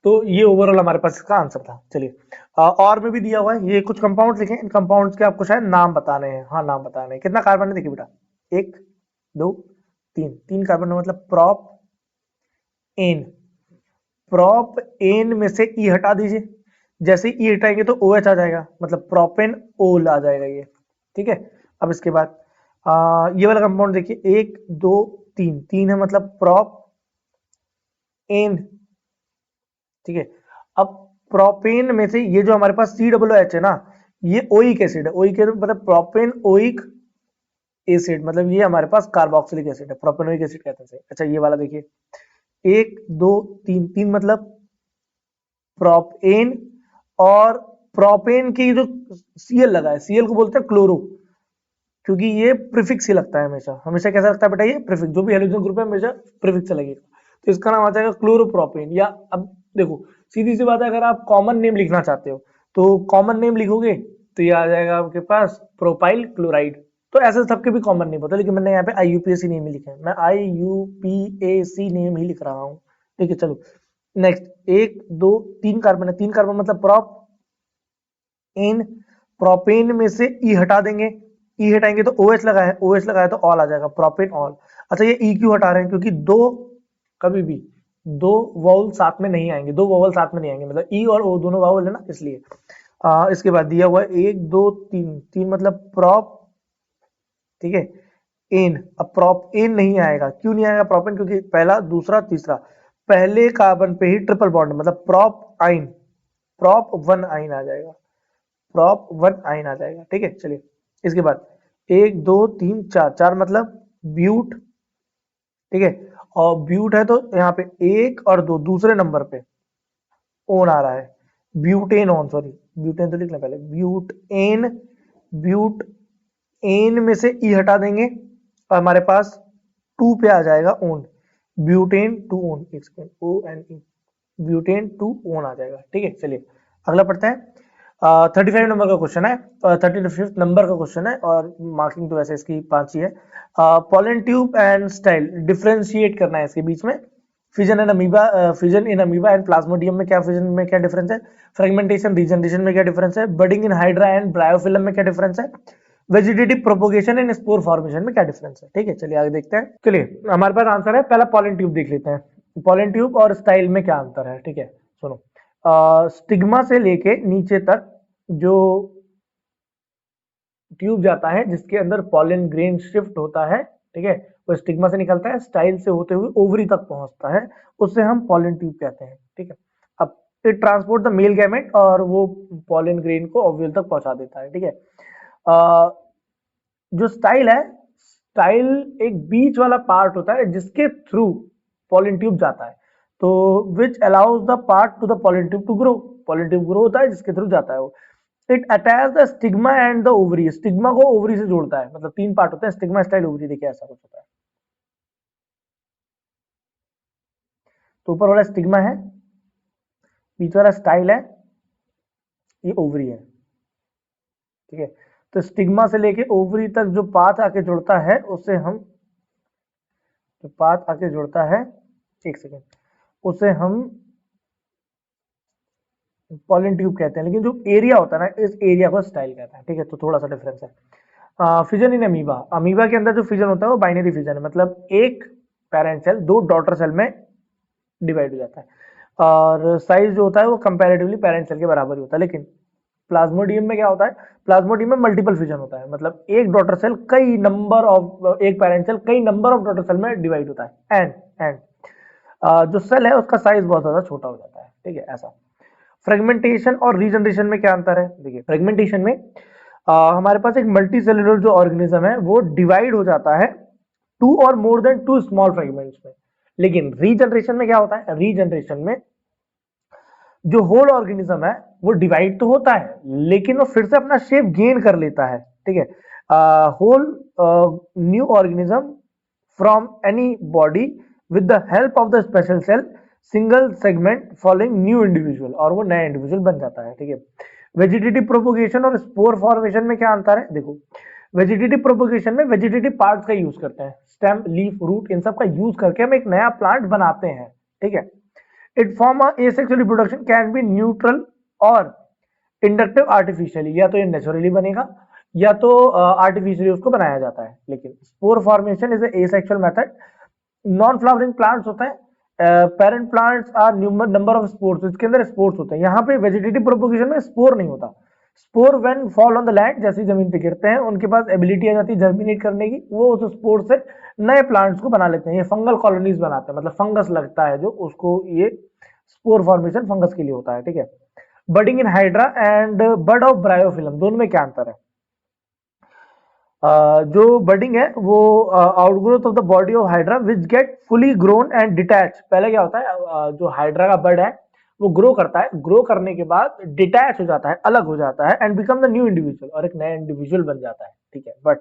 तो ये ओवरऑल हमारे पास इसका आंसर था। चलिए और में भी दिया हुआ है, ये कुछ कंपाउंड लिखे, इन कंपाउंड्स के आपको शायद नाम बताने हैं, हाँ नाम बताने हैं, कितना कार्बन है देखिए बेटा, 1 2 3, 3 कार्बन है, मतलब प्रोप एन, प्रोप एन में से ई हटा दीजिए, जैसे ई हटाएंगे तो OH आ जाएगा, मतलब प्रोपेन ओल आ जाएगा ये, ठीक है। अब इसके बाद ये वाला कंपाउंड देखिए, 1 2 3, 3 है, मतलब प्रोप एन, ठीक है। अब प्रोपेन में से ये जो हमारे पास COOH है ना, ये ओइक एसिड है, ओइक मतलब प्रोपेन ओइक एसिड, मतलब ये हमारे पास कार्बोक्सिलिक एसिड है, प्रोपेनोइक एसिड कहते हैं। अच्छा ये वाला देखिए, 1 2 3, 3 मतलब प्रोपेन, और प्रोपेन की जो Cl लगा है, Cl को बोलते हैं क्लोरो, क्योंकि ये प्रीफिक्स ही लगता है हमेशा, हमेशा कैसा लगता है बेटा, ये प्रीफिक्स, जो भी हेलोजन ग्रुप है हमेशा प्रीफिक्स से लगेगा, तो इसका नाम आ जाएगा क्लोरोप्रोपेन। या अब देखो सीधी सी बात है, अगर आप कॉमन नेम लिखना चाहते हो तो कॉमन नेम लिखोगे तो ये आ जाएगा आपके पास प्रोपाइल क्लोराइड, तो ऐसे सबके भी कॉमन नेम होता है, लेकिन मैंने यहाँ पे IUPAC नेम ही लिखा है, मैं IUPAC नेम ही लिख रहा हूँ, ठीक है। चलो नेक्स्ट, 1 2 3 कार्बन है, 3 कार्बन मतलब प्रोप एन, प्रोपेन में से ई हटा देंगे, ई हटाएंगे तो OH लगा है, OH लगा है तो ऑल आ जाएगा, प्रोपेन ऑल। अच्छा ये ई क्यों हटा रहे हैं, क्योंकि दो कभी भी दो वाउल साथ में नहीं आएंगे, दो वावल साथ में नहीं आएंगे, मतलब ई और ओ दोनों वावल है ना, इसलिए। इसके बाद दिया हुआ है 1 2 3, 3 मतलब प्रोप, ठीक है, एन, अब प्रॉप एन नहीं आएगा, क्यों नहीं आएगा प्रोपेन, क्योंकि पहला दूसरा तीसरा पहले कार्बन पे ही ट्रिपल बॉन्ड, मतलब प्रोप आइन, प्रोप वन आइन आ जाएगा, प्रॉप वन आइन आ जाएगा। ठीक है, चलिए इसके बाद 1 2 3 4, 4 मतलब ब्यूट। ठीक है, और ब्यूट है तो यहाँ पे 1 और 2 दूसरे नंबर पे ओन आ रहा है, ब्यूटेन ऑन, सॉरी ब्यूटेन तो लिखना पहले, ब्यूट एन, ब्यूट एन में से ई हटा देंगे और हमारे पास 2 पे आ जाएगा ओन, ब्यूटेन टू ओन, एक second, O N E, butane two one आ जाएगा। ठीक है, चलिए अगला पढ़ते हैं। 35 नंबर का क्वेश्चन है, 35 नंबर का क्वेश्चन है, और मार्किंग तो वैसे इसकी 5 ही है। Pollen tube and style, differentiate करना है इसके बीच में। Fission and amoeba, fission in amoeba and Plasmodium में क्या, फिजन में क्या डिफरेंस है, फ्रेगमेंटेशन रीजनरेशन में क्या डिफरेंस है, budding in Hydra and bryophyllum में क्या डिफरेंस है, vegetative propagation and spore formation में क्या डिफरेंस है। ठीक है, चलिए आगे देखते हैं। चलिए हमारे पास आंसर है, पहला पॉलन ट्यूब देख लेते हैं, पॉलन ट्यूब और स्टाइल में क्या अंतर है। ठीक है, सुनो, स्टिग्मा से लेके नीचे तक जो ट्यूब जाता है जिसके अंदर पॉलन ग्रेन शिफ्ट होता है, ठीक है, वो स्टिग्मा से निकलता है, स्टाइल से होते हुए ओवरी तक पहुंचता है, उससे हम पॉलन ट्यूब कहते हैं। ठीक है, अब it transport the male gamete और वो पॉलन ग्रेन को ओव्यूल तक पहुंचा देता है। ठीक है, जो स्टाइल है, स्टाइल एक बीच वाला पार्ट होता है जिसके थ्रू पॉलन ट्यूब जाता है, तो which allows the part to the pollen tube to grow, pollen tube grow होता है जिसके थ्रू जाता है वो। It attach the stigma and the ovary, stigma को ओवरी से जोड़ता है, मतलब 3 पार्ट होते हैं, स्टिग्मा स्टाइल ओवरी, देखिए ऐसा कुछ होता है। तो ऊपर वाला स्टिग्मा है, बीच वाला स्टाइल है, ये ओवरी है। ठीक है, तो स्टिग्मा से लेके ओवरी तक जो पाथ आके जुड़ता है उसे हम, जो पाथ आके जुड़ता है, एक सेकेंड, उसे हम पॉलन ट्यूब कहते हैं, लेकिन जो एरिया होता है ना, इस एरिया को स्टाइल कहते हैं। ठीक है, तो थोड़ा सा डिफरेंस है। फिजन इन अमीबा, अमीबा के अंदर जो फिजन होता है वो बाइनरी फिजन है, मतलब एक पेरेंट सेल 2 डॉटर सेल में डिवाइड हो जाता है, और साइज जो होता है वो कंपैरेटिवली पेरेंट सेल के बराबर ही होता है। लेकिन प्लाज्मोडियम में क्या होता है, प्लाज्मोडियम में मल्टीपल फिजन होता है, मतलब एक डॉटर सेल कई नंबर ऑफ, एक पेरेंट सेल कई नंबर ऑफ डॉटर सेल में डिवाइड होता है, एंड जो सेल है उसका साइज बहुत ज्यादा छोटा हो जाता है। ठीक है, ऐसा। फ्रेगमेंटेशन और रीजनरेशन में क्या अंतर है, देखिए फ्रेगमेंटेशन में हमारे पास एक मल्टी सेलुलर जो ऑर्गेनिज्म है वो डिवाइड हो जाता है 2 और मोर देन 2 स्मॉल फ्रेगमेंट्स में, लेकिन रीजनरेशन में क्या होता है, रीजनरेशन में जो होल ऑर्गेनिज्म है वो डिवाइड तो होता है लेकिन वो फिर से अपना शेप गेन कर लेता है। ठीक है, whole new organism from any body with the help of the special cell single segment following new individual, और वो नया इंडिविजुअल बन जाता है। ठीक है, वेजिटेटिव प्रोपोगेशन और स्पोर फॉर्मेशन में क्या अंतर है, देखो वेजिटेटिव प्रोपोगेशन में वेजिटेटिव पार्ट्स का यूज करते हैं, स्टेम लीफ रूट इन सब का यूज करके हम एक नया प्लांट बनाते हैं। ठीक है, it form asexual reproduction can be neutral और इंडक्टिव आर्टिफिशियली, या तो ये नेचुरली बनेगा या तो आर्टिफिशियली उसको बनाया जाता है। लेकिन spore formation is asexual method, non flowering plants होते हैं, parent plants are number of spores, इसके अंदर स्पोर्स होते हैं। यहाँ पे वेजिटेटिव प्रोपोगेशन में स्पोर नहीं होता, spore when fall on the land, जैसी जमीन पे गिरते हैं उनके पास एबिलिटी आ जाती है जर्मिनेट करने की, वो उस स्पोर से नए प्लांट्स को बना लेते हैं, ये फंगल कॉलोनीज बनाते हैं, मतलब फंगस लगता है जो, उसको ये स्पोर फॉर्मेशन फंगस के लिए होता है। ठीक है, budding in Hydra and bud of Bryophyllum, दोनों में क्या अंतर है, जो बडिंग है वो outgrowth of the body of Hydra which get fully grown and detach, पहले क्या होता है, जो हाइड्रा का बड है वो ग्रो करता है, ग्रो करने के बाद डिटैच हो जाता है, अलग हो जाता है, and become the new individual, और एक नया इंडिविजुअल बन जाता है। ठीक है, बट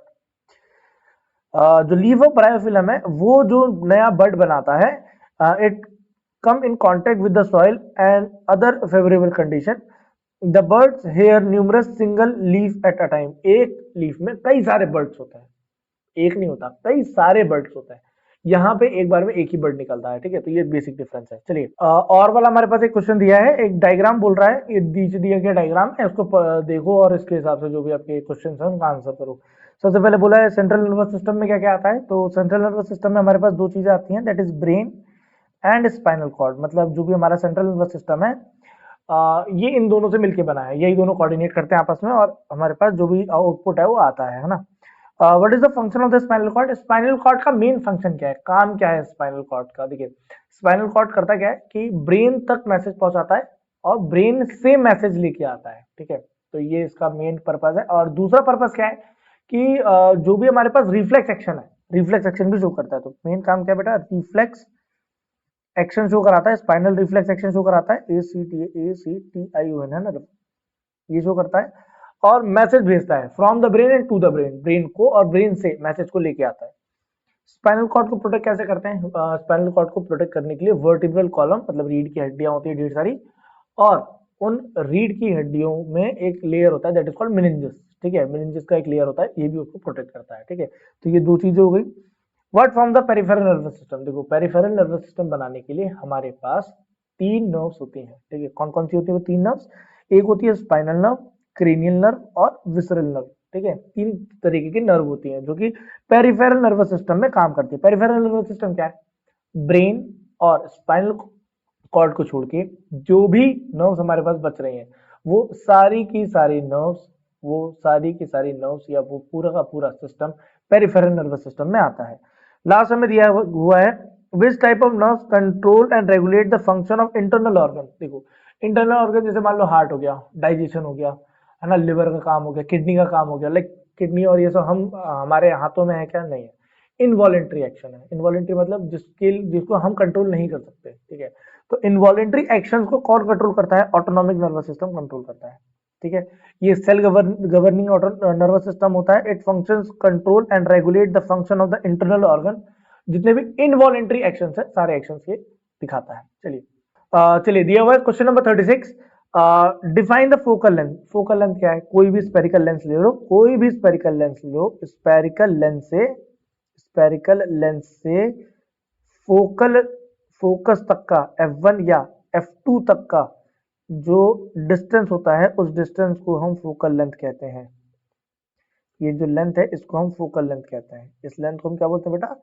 जो लीफ ऑफ ब्रायोफिलम है वो जो नया बड बनाता है, it come in contact with the soil and other favourable condition, the birds hair numerous single leaf at a time, एक लीफ में कई सारे बर्ड्स होते हैं, एक नहीं होता, कई सारे बर्ड्स होते हैं, यहाँ पे एक बार में एक ही बर्ड निकलता है। ठीक है, तो ये बेसिक डिफरेंस है। चलिए और वाला हमारे पास एक क्वेश्चन दिया है, एक डायग्राम बोल रहा है, ये नीचे दिया गया डायग्राम है, उसको देखो और इसके हिसाब से जो भी आपके क्वेश्चन है उनका आंसर करो। सबसे पहले बोला है सेंट्रल नर्वस सिस्टम में क्या क्या आता है, तो सेंट्रल नर्वस सिस्टम में हमारे पास 2 चीजें आती हैं, that is brain and spinal cord, मतलब जो भी हमारा सेंट्रल नर्वस सिस्टम है ये इन दोनों से मिलकर बना है, यही दोनों कोऑर्डिनेट करते हैं आपस में और हमारे पास जो भी आउटपुट है वो आता है ना। What is the function of the spinal cord? Spinal cord का मेन फंक्शन क्या है, काम क्या है स्पाइनल कॉर्ड का? देखिए स्पाइनल कॉर्ड करता क्या है कि ब्रेन तक मैसेज पहुंचाता है और ब्रेन से मैसेज लेके आता है, ठीक है। तो ये इसका मेन पर्पज है। और दूसरा पर्पज क्या है कि जो भी हमारे पास रिफ्लेक्स एक्शन है, रिफ्लेक्स एक्शन भी शो करता है। तो मेन काम क्या है बेटा? रिफ्लेक्स एक्शन शो कराता है, स्पाइनल रिफ्लेक्स एक्शन शो कराता है, ACTION है ना, ये शो करता है और मैसेज भेजता है from the brain and to the brain, brain को और ब्रेन से मैसेज को लेके आता है। स्पाइनल कॉर्ड को प्रोटेक्ट कैसे करते हैं? स्पाइनल कॉर्ड को प्रोटेक्ट करने के लिए वर्टिब्रल कॉलम, मतलब रीढ़ की हड्डियां होती है ढेर सारी, और उन रीढ़ की हड्डियों में एक लेयर होता है दैट इज कॉल्ड मेनिंजेस, ठीक है। मेनिंजेस का एक लेयर होता है, ये भी उसको प्रोटेक्ट करता है, ठीक है। तो ये दो चीजें हो गई। What from the peripheral nervous system? देखो पेरिफेरल नर्वस सिस्टम बनाने के लिए हमारे पास तीन नर्व्स होती हैं, ठीक है। कौन कौन सी होती है वो तीन नर्व्स? एक होती है स्पाइनल नर्व, क्रेनियल नर्व और विसरल नर्व, ठीक है। तीन तरीके की नर्व होती हैं जो कि पेरिफेरल नर्वस सिस्टम में काम करती है। पेरिफेरल नर्वस सिस्टम क्या है? ब्रेन और स्पाइनल कॉर्ड को छोड़ के जो भी नर्व्स हमारे पास बच रही हैं, वो सारी की सारी नर्व्स, वो सारी की सारी नर्व्स या वो पूरा का पूरा सिस्टम पेरिफेरल नर्वस सिस्टम में आता है। लास्ट में दिया हुआ है which type of nerves control and regulate the function of internal organ? देखो इंटरनल ऑर्गन जैसे मान लो हार्ट हो गया, डाइजेशन हो गया, है ना, लिवर का काम हो गया, किडनी का काम हो गया। लाइक किडनी और ये सब हम हमारे हाथों में है क्या? नहीं है, इनवॉलेंट्री एक्शन है। इनवॉलेंट्री मतलब जिसको हम कंट्रोल नहीं कर सकते, ठीक है। तो इनवॉलेंट्री एक्शंस को कौन कंट्रोल करता है? ऑटोनॉमिक नर्वस सिस्टम कंट्रोल करता है, ठीक है। ये सेल गवर्निंग नर्वस सिस्टम होता है। It functions control and regulate the function of the internal organ. जितने भी इनवॉलेंट्री एक्शंस है सारे एक्शंस ये दिखाता है। चलिए चलिए दिया हुआ है question number 36। Define the focal length. Focal length क्या है? कोई भी स्पेरिकल लेंस ले लो, कोई भी स्पेरिकल लेंस लो, स्पेरिकल लेंस से फोकल फोकस तक का F1 या F2 तक का जो डिस्टेंस होता है, उस डिस्टेंस को हम फोकल लेंथ कहते हैं। ये जो लेंथ है इसको हम फोकल लेंथ कहते हैं। इस लेंथ को हम क्या बोलते हैं बेटा?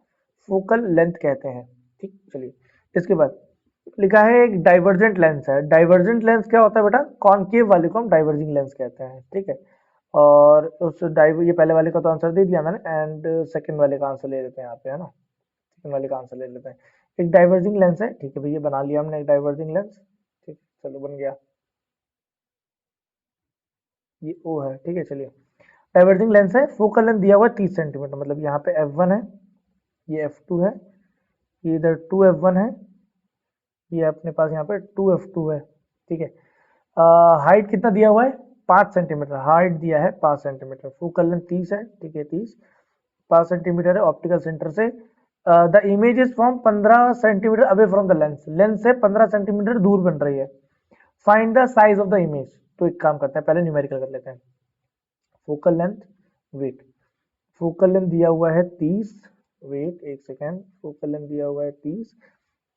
फोकल लेंथ कहते हैं, ठीक। चलिए इसके बाद लिखा है एक डाइवर्जेंट लेंस है। डाइवर्जेंट लेंस क्या होता है बेटा? कॉनकेव वाले को हम डाइवर्जिंग लेंस कहते हैं, ठीक है। और उस ये पहले वाले का तो आंसर दे दिया मैंने, एंड सेकंड वाले का आंसर ले लेते हैं यहाँ पे, है ना। सेकंड वाले का आंसर ले लेते हैं। एक डाइवर्जिंग लेंस है, ठीक है भैया, बना लिया हमने एक डाइवर्जिंग लेंस, ठीक, चलो बन गया। ये ओ है, ठीक है। चलिए डाइवर्जिंग लेंस है, फोकल लेंथ दिया हुआ है 30 सेंटीमीटर, मतलब यहाँ पे F1 है, ये F2 है, ये इधर 2F1 है, ये अपने पास यहाँ पे 2F2 है, ठीक है। हाइट कितना दिया हुआ है? 5 सेंटीमीटर हाइट दिया है, 5 सेंटीमीटर। फोकल लेंथ 30 है, ठीक है, 30 5 सेंटीमीटर है ऑप्टिकल सेंटर से। The image is from 15 centimetre away from the lens, lens से 15 सेंटीमीटर दूर बन रही है। Find the size of the image. तो एक काम करते हैं, पहले न्यूमेरिकल कर लेते हैं। Focal length, wait, focal length दिया हुआ है 30, वेट एक सेकेंड, फोकल लेंथ दिया हुआ है 30,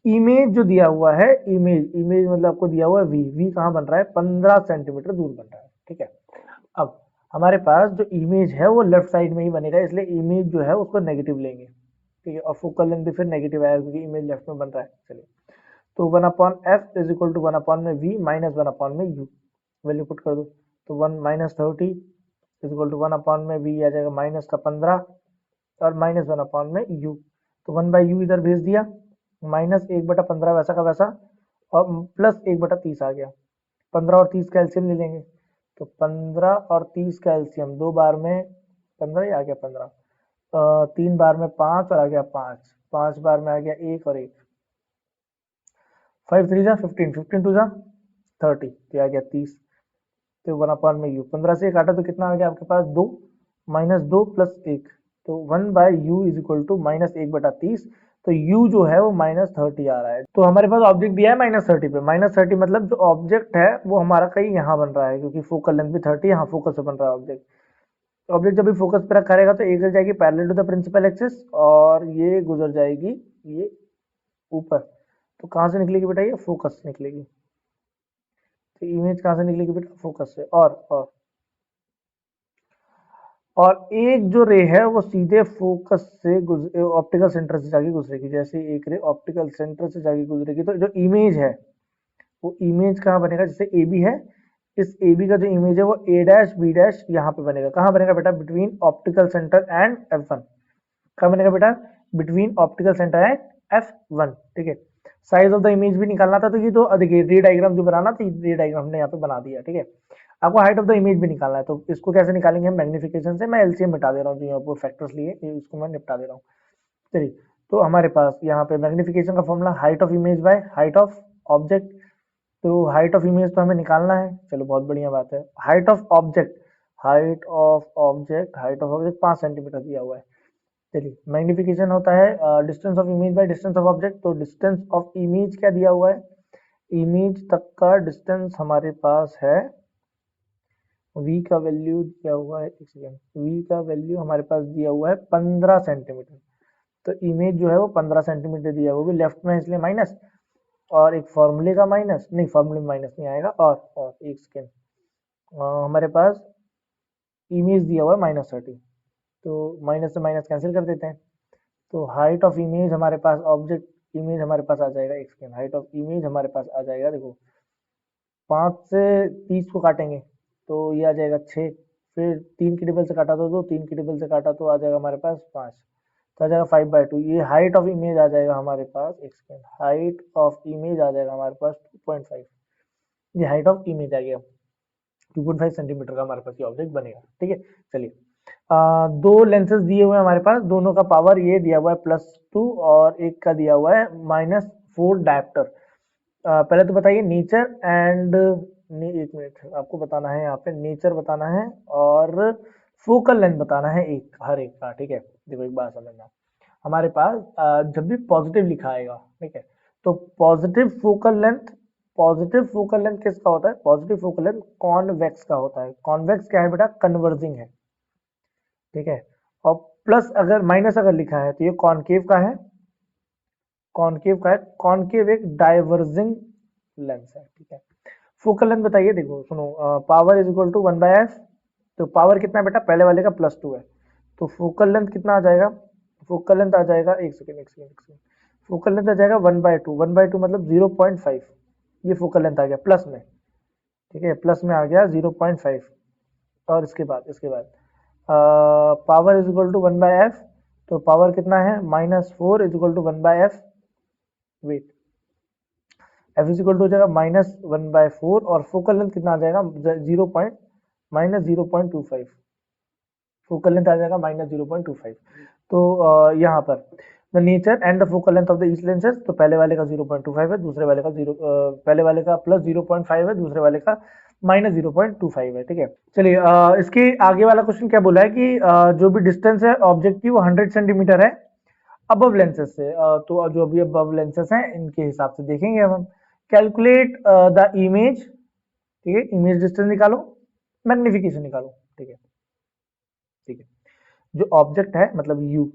इमेज जो दिया हुआ है, इमेज मतलब आपको दिया हुआ है वी कहाँ बन रहा है? 15 सेंटीमीटर दूर बन रहा है, ठीक है। अब हमारे पास जो इमेज है वो लेफ्ट साइड में ही बनेगा, इसलिए इमेज जो है उसको नेगेटिव लेंगे, ठीक है। और फोकल लेंथ भी फिर नेगेटिव आएगा क्योंकि इमेज लेफ्ट में बन रहा है। चलिए तो 1/f इज इक्वल टू 1 में v माइनस 1 में u, वैल्यू पुट कर दो। तो 1 माइनस 30 इज इक्वल टू 1 में v आ जाएगा माइनस का 15 और माइनस 1 में u। तो 1/u इधर भेज दिया, माइनस 1/15 वैसा का वैसा, और प्लस 1/30 आ गया। 15 और 30 का एलसीएम ले लेंगे, तो 15 और 30 का एलसीएम, 2 बार में 15 ही आ गया, 15 3 बार में 5 और आ गया 5, 5 बार में आ गया 1 और 1, 5 3 जा 15, 15 2 जा 30, तो आ गया 30। तो 1 में u, 15 से काटा तो कितना आ गया आपके पास? 2, माइनस 2 प्लस 1, तो 1/u is equal to minus 1/30। तो u जो है वो -30 आ रहा है। तो हमारे पास ऑब्जेक्ट दिया है -30 पे, -30 मतलब जो ऑब्जेक्ट है वो हमारा कहीं यहाँ बन रहा है, क्योंकि फोकल लेंथ भी 30 यहाँ फोकस से बन रहा है ऑब्जेक्ट। ऑब्जेक्ट जब भी फोकस पे रखा रहेगा तो एक जाएगी parallel to the principal axis और ये गुजर जाएगी ये ऊपर। तो कहाँ से निकलेगी बेटा? ये फोकस से निकलेगी। तो इमेज कहाँ से निकलेगी बेटा? फोकस से। और एक जो रे है वो सीधे फोकस से ऑप्टिकल सेंटर से जाके गुजरेगी। जैसे एक रे ऑप्टिकल सेंटर से जाके गुजरेगी तो जो इमेज है वो इमेज कहाँ बनेगा? जैसे ए बी है, इस ए बी का जो इमेज है वो ए डैश बी डैश यहाँ पे बनेगा। कहाँ बनेगा बेटा? Between optical centre and F1। कहाँ बनेगा बेटा? Between optical centre and F1। ठीक है, साइज ऑफ द इमेज भी निकालना था, तो ये तो देखिए रे डायग्राम जो बनाना था, रे डायग्राम हमने यहाँ पे बना दिया। ठीक है, आपको हाइट ऑफ द इमेज भी निकालना है, तो इसको कैसे निकालेंगे हम? मैग्निफिकेशन से। मैं एलसीएम मिटा दे रहा हूँ, जो यहाँ पर फैक्टर्स लिए इसको मैं निपटा दे रहा हूँ। चलिए, तो हमारे पास यहाँ पे मैग्निफिकेशन का formula height of image by height of object. तो हाइट ऑफ इमेज तो हमें निकालना है, चलो बहुत बढ़िया बात है। Height of object, height of object, height of object 5 centimetre दिया हुआ है। चलिए, मैग्निफिकेशन होता है distance of image by distance of object. तो डिस्टेंस ऑफ इमेज क्या दिया हुआ है? इमेज तक का डिस्टेंस हमारे पास है, v का वैल्यू दिया हुआ है, एक सेकेंड, v का वैल्यू हमारे पास दिया हुआ है 15 सेंटीमीटर। तो इमेज जो है वो 15 सेंटीमीटर दिया है, वो भी लेफ्ट में, इसलिए माइनस, और एक फॉर्मूले का माइनस, नहीं फॉर्मूले में माइनस नहीं आएगा, और एक सेकेंड, हमारे पास इमेज दिया हुआ है -30, तो माइनस से माइनस कैंसिल कर देते हैं। तो हाइट ऑफ इमेज हमारे पास, ऑब्जेक्ट इमेज हमारे पास आ जाएगा, एक सेकेंड, हाइट ऑफ इमेज हमारे पास आ जाएगा, देखो 5 से 30 को काटेंगे तो ये आ जाएगा 6, फिर 3 की टेबल से काटा तो 2, 3 की टेबल से काटा तो आ जाएगा हमारे पास 5, तो आ जाएगा 5/2। ये हाइट ऑफ इमेज आ जाएगा हमारे पास, एक सेकेंड, हाइट ऑफ इमेज आ जाएगा हमारे पास 2.5। ये हाइट ऑफ इमेज आ गया 2.5 सेंटीमीटर का हमारे पास ये ऑब्जेक्ट बनेगा। ठीक है, चलिए, दो लेंसेज दिए हुए हैं हमारे पास, दोनों का पावर ये दिया हुआ है +2 और एक का दिया हुआ है -4 डायप्टर। पहले तो बताइए नेचर एंड, एक मिनट आपको बताना है, यहाँ पे नेचर बताना है और फोकल लेंथ बताना है एक, हर एक का। ठीक है, देखो एक बात समझना, हमारे पास जब भी पॉजिटिव लिखा आएगा, ठीक है, तो positive focal length, positive focal length किसका होता है? पॉजिटिव फोकल लेंथ कॉन्वेक्स का होता है। कॉन्वेक्स क्या है बेटा? कन्वर्जिंग है। ठीक है, और प्लस अगर माइनस अगर लिखा है तो ये कॉनकेव का है, कॉनकेव का है। कॉनकेव एक डाइवर्जिंग लेंस है। ठीक है, फोकल लेंथ बताइए, देखो सुनो, power is equal to 1/f। तो पावर कितना है बेटा? पहले वाले का +2 है, तो फोकल लेंथ कितना आ जाएगा? फोकल लेंथ आ जाएगा, एक सेकेंड एक सेकेंड एक सेकेंड, फोकल लेंथ आ जाएगा 1/2। 1/2 मतलब 0.5, ये फोकल लेंथ आ गया प्लस में। ठीक है, प्लस में आ गया 0.5, और इसके बाद power is equal to 1/f। तो पावर कितना है? -4 is equal to 1/f, wait, F is equal to हो जाएगा -1/4, और फोकल लेंथ कितना आ जाएगा? -0.25, फोकल लेंथ आ जाएगा -0.25। तो यहाँ पर the nature and the focal length of the each lenses, तो पहले वाले का 0.25 है, दूसरे वाले का पहले वाले का +0.5 है, दूसरे वाले का -0.25 है। ठीक है, चलिए, इसके आगे वाला क्वेश्चन क्या बोला है कि जो भी डिस्टेंस है ऑब्जेक्ट की वो 100 सेंटीमीटर है अबव लेंसेज से। तो जो भी अबव लेंसेज हैं इनके हिसाब से देखेंगे अब हम। कैलकुलेट द इमेज, ठीक है, इमेज डिस्टेंस निकालो, मैग्निफिकेशन निकालो। ठीक है, ठीक है, जो ऑब्जेक्ट है मतलब यू,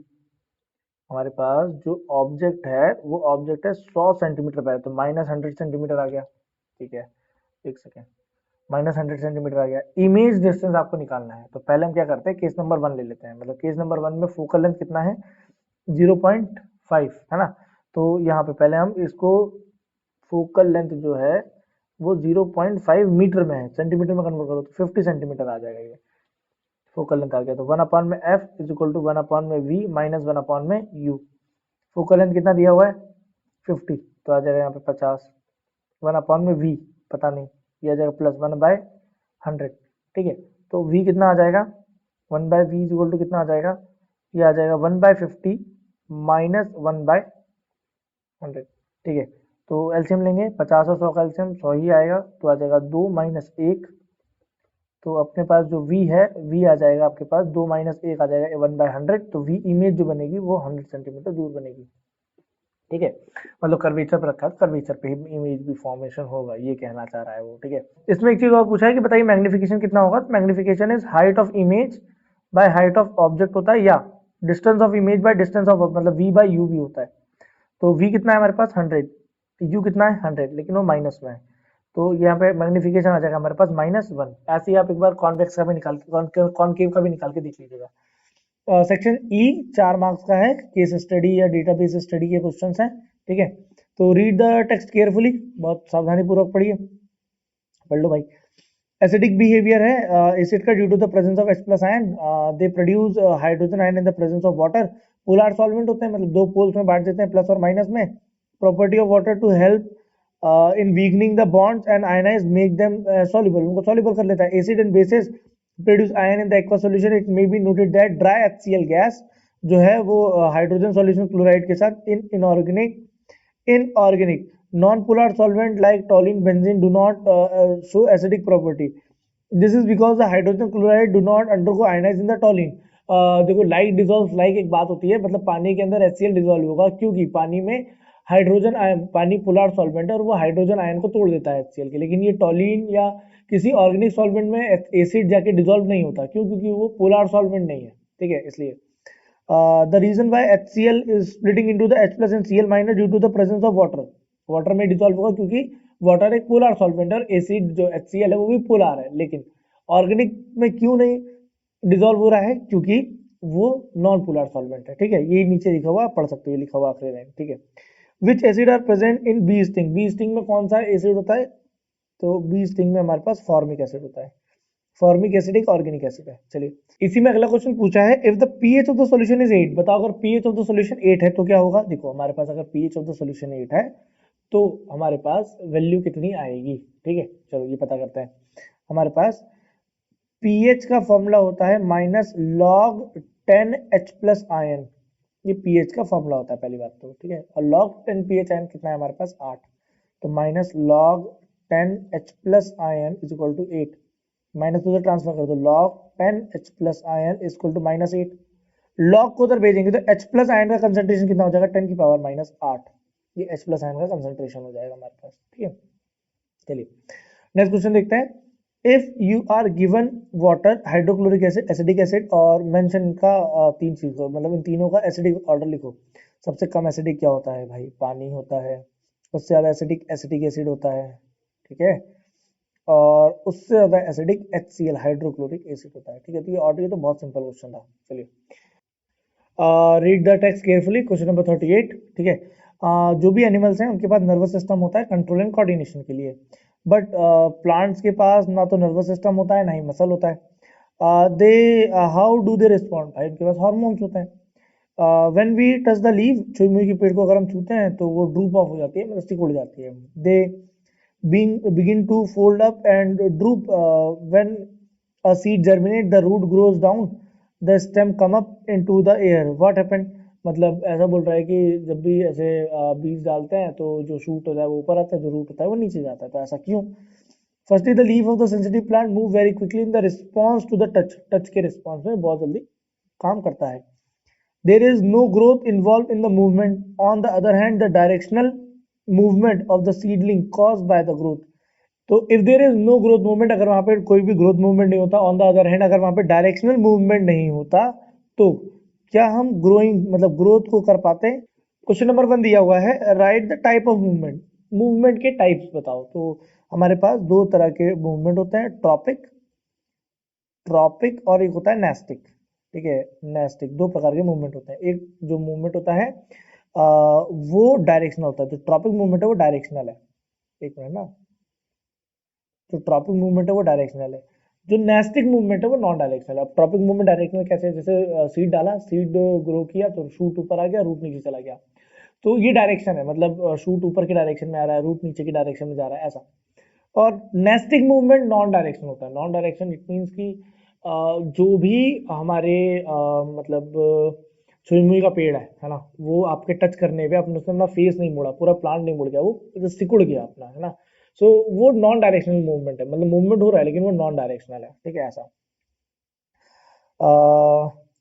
हमारे पास जो ऑब्जेक्ट है वो ऑब्जेक्ट है 100 सेंटीमीटर पे है, तो -100 सेंटीमीटर आ गया। ठीक है, एक सेकेंड, -100 सेंटीमीटर आ गया। इमेज डिस्टेंस आपको निकालना है, तो पहले हम क्या करते हैं, केस नंबर 1 ले लेते हैं। मतलब केस नंबर 1 में फोकल लेंथ कितना है? 0.5 है ना। तो यहाँ पे पहले हम इसको, फोकल लेंथ जो है वो 0.5 मीटर में है, सेंटीमीटर में कन्वर्ट करो तो 50 सेंटीमीटर आ जाएगा। ये फोकल लेंथ आ गया, तो 1/में f इज इक्वल टू 1/में v माइनस 1/में u। फोकल लेंथ कितना दिया हुआ है? 50, तो आ जाएगा यहाँ पे 50, 1/में v पता नहीं, ये आ जाएगा +1/100। ठीक है, तो v कितना आ जाएगा? 1/v इज इक्वल टू कितना आ जाएगा? ये आ जाएगा 1/50 माइनस 1/100। ठीक है, तो एलसीएम लेंगे, 50 और 100 का एलसीएम 100 ही आएगा, तो आ जाएगा 2 - 1। तो अपने पास जो v है, v आ जाएगा आपके पास 2 - 1 आ जाएगा 1/100। तो v इमेज जो बनेगी वो 100 सेंटीमीटर दूर बनेगी। ठीक है, मतलब कर्वेचर पर रखा, कर्वेचर पे ही इमेज भी फॉर्मेशन होगा, ये कहना चाह रहा है वो। ठीक है, इसमें एक चीज और पूछा है कि बताइए मैग्निफिकेशन कितना होगा। तो magnification is height of image by height of object होता है, या distance of image by distance of, मतलब v बाय u भी होता है। तो v कितना है हमारे पास? 100, u कितना है? 100, लेकिन वो माइनस में है, तो यहाँ पे मैग्निफिकेशन आ जाएगा हमारे पास -1। ऐसे ही आप एक बार कॉन्वेक्स का भी निकाल के, कॉनकेव का भी निकाल के देख लीजिएगा। सेक्शन ई 4 मार्क्स का है, केस स्टडी या डेटाबेस स्टडी के क्वेश्चंस हैं। ठीक है, तो रीड द टेक्स्ट केयरफुली, बहुत सावधानी पूर्वक पढ़िए, पढ़ लो भाई। एसिडिक बिहेवियर है एसिड का due to the presence of H plus ion, they produce hydrogen ion in the presence of water. Polar solvent होते हैं, मतलब दो पोल्स में बांट देते हैं, प्लस और माइनस में। Property of water to help in weakening the bonds and ionise make them soluble, उनको सॉल्युबल कर लेता है। Acid and bases produce ion in the aqua solution. It may be noted that dry HCl gas जो है वो hydrogen solution chloride के साथ inorganic non-polar solvent like toluene benzene do not show acidic property. This is because the hydrogen chloride do not undergo ionize in the toluene. देखो like dissolve like एक बात होती है, मतलब पानी के अंदर HCl डिजोल्व होगा क्योंकि पानी में हाइड्रोजन आयन, पानी पोलर सॉल्वेंट है और वो हाइड्रोजन आयन को तोड़ देता है HCl के, लेकिन ये टॉलिन या किसी ऑर्गेनिक सॉल्वेंट में एसिड जाके डिजोल्व नहीं होता, क्यों? क्योंकि वो पोलर सॉल्वेंट नहीं है, ठीक है, इसलिए। The reason why HCl is splitting into the H plus and Cl minus due to the presence of water. Water में डिसॉल्व होगा क्योंकि वाटर एक पोलर सॉल्वेंट है और एसिड जो HCl है वो भी पोलर है, लेकिन ऑर्गेनिक में क्यों नहीं डिसॉल्व हो रहा है? क्योंकि वो नॉन पोलर सॉल्वेंट है, ठीक है। ये नीचे लिखा हुआ, पढ़ सकते हो, लिखा हुआ आखिरी लाइन, ठीक है। Which acid are present in bee sting? Bee sting में कौन सा एसिड होता है? तो बी स्टिंग में हमारे पास फॉर्मिक एसिड होता है। फॉर्मिक एसिड एक ऑर्गेनिक एसिड है। चलिए, इसी में अगला क्वेश्चन पूछा है, if the pH of the solution is 8, बताओ अगर पीएच ऑफ द सॉल्यूशन 8 है तो क्या होगा? देखो हमारे पास अगर पीएच ऑफ द सॉल्यूशन 8 है तो हमारे पास वैल्यू कितनी आएगी, ठीक है। चलो ये पता करते हैं। हमारे पास पीएच का फॉर्मूला होता है minus log 10H plus ion, ये पीएच का फॉर्मूला होता है पहली बात तो, ठीक है। और लॉग 10 पीएच आयन कितना है हमारे पास? 8, तो minus log 10H plus ion is equal to 8, minus उधर ट्रांसफर कर दो, log 10H plus ion is equal to minus 8। Log को उधर भेजेंगे तो H प्लस आयन का कंसंट्रेशन कितना हो जाएगा? 10 की पावर माइनस 8, ये H प्लस आयन का कंसंट्रेशन हो जाएगा हमारे पास, ठीक है। चलिए नेक्स्ट क्वेश्चन देखते हैं। If you are given water, hydrochloric acid, acidic acid और मेंशन इनका तीन चीज, मतलब इन तीनों का एसिडिक ऑर्डर लिखो। सबसे कम एसिडिक क्या होता है भाई? पानी होता है। उससे ज्यादा एसिडिक एसिटिक एसिड होता है, ठीक है। और उससे ज्यादा एसिडिक HCl हाइड्रोक्लोरिक एसिड होता है, ठीक है। तो ये ऑर्डर, ये तो बहुत सिंपल क्वेश्चन था। चलिए read the text carefully, question number 38, ठीक है। जो भी एनिमल्स हैं उनके पास नर्वस सिस्टम होता है कंट्रोल एंड कोऑर्डिनेशन के लिए, बट प्लांट्स के पास ना तो नर्वस सिस्टम होता है ना ही मसल होता है। They how do they respond? भाई उनके पास हार्मोन्स होते हैं। When we touch the leave, छुई मुई के पेड़ को अगर हम छूते हैं तो वो ड्रूप ऑफ हो जाती है, मतलब सिकुड़ उड़ जाती है। दे begin to fold up and droop when a seed germinate, the root grows down, the stem come up into the air, what happened? मतलब ऐसा बोल रहा है कि जब भी ऐसे बीज डालते हैं तो जो शूट होता है वो ऊपर आता है, जो रूट होता है वो नीचे जाता है, तो ऐसा क्यों? Firstly the leaf of the sensitive plant move very quickly in the response to the touch, touch के रिस्पॉन्स में बहुत जल्दी काम करता है। There is no growth involved in the movement. On the other hand, the directional movement of the seedling caused by the growth. तो if there is no growth movement, अगर वहां पे कोई भी growth movement नहीं होता, on the other hand अगर वहां पे directional movement नहीं होता, तो क्या हम growing मतलब growth को कर पाते? क्वेश्चन नंबर 1 दिया हुआ है, right the type of movement, movement के टाइप्स बताओ। तो हमारे पास दो तरह के मूवमेंट होते हैं, ट्रॉपिक, ट्रॉपिक और एक होता है नेस्टिक, ठीक है। नेस्टिक, दो प्रकार के मूवमेंट होते हैं। एक जो मूवमेंट होता है वो डायरेक्शनल होता है, जो ट्रॉपिक मूवमेंट है वो डायरेक्शनल है। एक मिनट ना, जो ट्रॉपिक मूवमेंट है वो डायरेक्शनल है, जो नेस्टिक मूवमेंट है वो नॉन डायरेक्शनल है। अब ट्रॉपिक मूवमेंट डायरेक्शनल कैसे? जैसे सीड डाला, सीड ग्रो किया तो शूट ऊपर आ गया, रूट नीचे चला गया, तो ये डायरेक्शन है, मतलब शूट ऊपर की डायरेक्शन में आ रहा है, रूट नीचे की डायरेक्शन में जा रहा है, ऐसा। और नेस्टिक मूवमेंट नॉन डायरेक्शन होता है। नॉन डायरेक्शन इट मीन्स कि जो भी हमारे मतलब छुई मुई का पेड़ है ना, वो आपके टच करने पे अपने उसने अपना फेस नहीं मोड़ा, पूरा प्लांट नहीं मुड़ गया, वो सिकुड़ गया अपना, है ना। सो वो नॉन डायरेक्शनल मूवमेंट है, मतलब मूवमेंट हो रहा है लेकिन वो नॉन डायरेक्शनल है, ठीक है, ऐसा।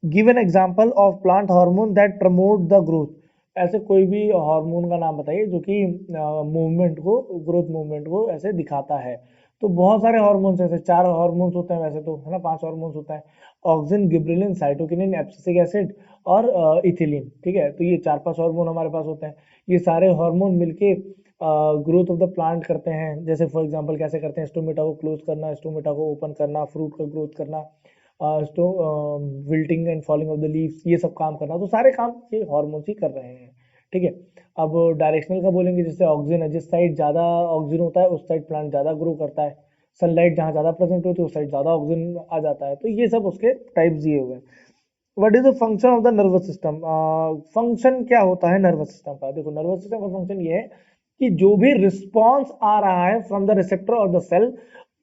Give an example of plant hormone that promote the growth, ऐसे कोई भी हार्मोन का नाम बताइए जो कि मूवमेंट को, ग्रोथ मूवमेंट को ऐसे दिखाता है। तो बहुत सारे हार्मोन्स, ऐसे 4 हार्मोन्स होते हैं वैसे तो, है ना, 5 हार्मोन्स होता है, auxin, gibberellin, cytokinin, abscisic acid और इथिलीन, ठीक है। तो ये 4-5 हार्मोन हमारे पास होते हैं। ये सारे हार्मोन मिलके ग्रोथ ऑफ द प्लांट करते हैं। जैसे फॉर एग्जांपल कैसे करते हैं? स्टोमेटा को क्लोज करना, स्टोमेटा को ओपन करना, फ्रूट का ग्रोथ करना, wilting and falling of the leaves, ये सब काम करना, तो सारे काम ये हार्मोन्स ही कर रहे हैं, ठीक है। अब डायरेक्शनल का बोलेंगे, जैसे ऑक्सीजन है, जिस साइड ज्यादा ऑक्सीजन होता है उस साइड प्लांट ज्यादा ग्रो करता है, सनलाइट जहाँ ज्यादा प्रेजेंट होती है उस साइड ज्यादा ऑक्सीजन आ जाता है। तो ये सब उसके टाइप्स दिए हुए हैं। What is the function of the nervous system? Function क्या होता है नर्वस सिस्टम का? देखो नर्वस सिस्टम का फंक्शन ये है कि जो भी रिस्पॉन्स आ रहा है फ्रॉम द रिसेप्टर और द सेल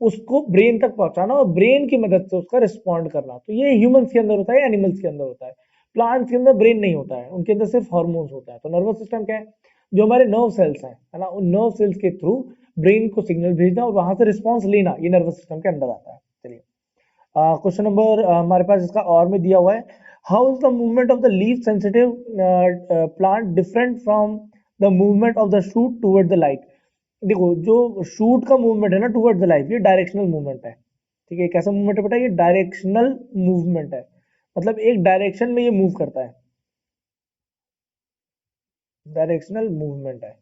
उसको ब्रेन तक पहुंचाना और ब्रेन की मदद से उसका रिस्पॉन्ड करना। तो ये ह्यूमंस के अंदर होता है, एनिमल्स के अंदर होता है। प्लांट्स के अंदर ब्रेन नहीं होता है, उनके अंदर सिर्फ हार्मोन्स होता है। तो नर्वस सिस्टम क्या है? जो हमारे नर्व सेल्स हैं, है ना, उन नर्व सेल्स के थ्रू ब्रेन को सिग्नल भेजना और वहां से रिस्पॉन्स लेना, ये नर्वस सिस्टम के अंदर आता है। चलिए क्वेश्चन नंबर हमारे पास इसका और में दिया हुआ है, how is the movement of the leaf sensitive plant different from the movement of the shoot toward the light? देखो जो शूट का मूवमेंट है ना टुवर्ड द लाइट, ये डायरेक्शनल मूवमेंट है। ठीक है, कैसा मूवमेंट है बेटा? ये डायरेक्शनल मूवमेंट है, मतलब एक डायरेक्शन में ये मूव करता है, डायरेक्शनल मूवमेंट है।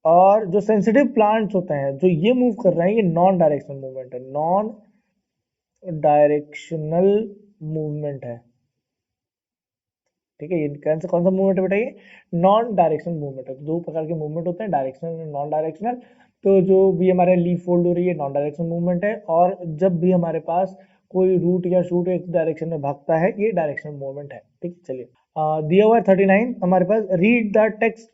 और जो सेंसिटिव प्लांट्स होते हैं जो ये मूव कर रहे हैं, ये नॉन डायरेक्शनल मूवमेंट है, नॉन डायरेक्शनल मूवमेंट है। ठीक है, ये कौन सा मूवमेंट है बेटा? ये नॉन डायरेक्शनल मूवमेंट है। तो दो प्रकार के मूवमेंट होते हैं, डायरेक्शनल और नॉन डायरेक्शनल। तो जो भी हमारे लीफ फोल्ड हो रही है नॉन डायरेक्शनल मूवमेंट है, और जब भी हमारे पास कोई रूट या शूट एक डायरेक्शन में भागता है ये डायरेक्शनल मूवमेंट है। ठीक है, चलिए दिया हुआ है 39 हमारे पास, read the text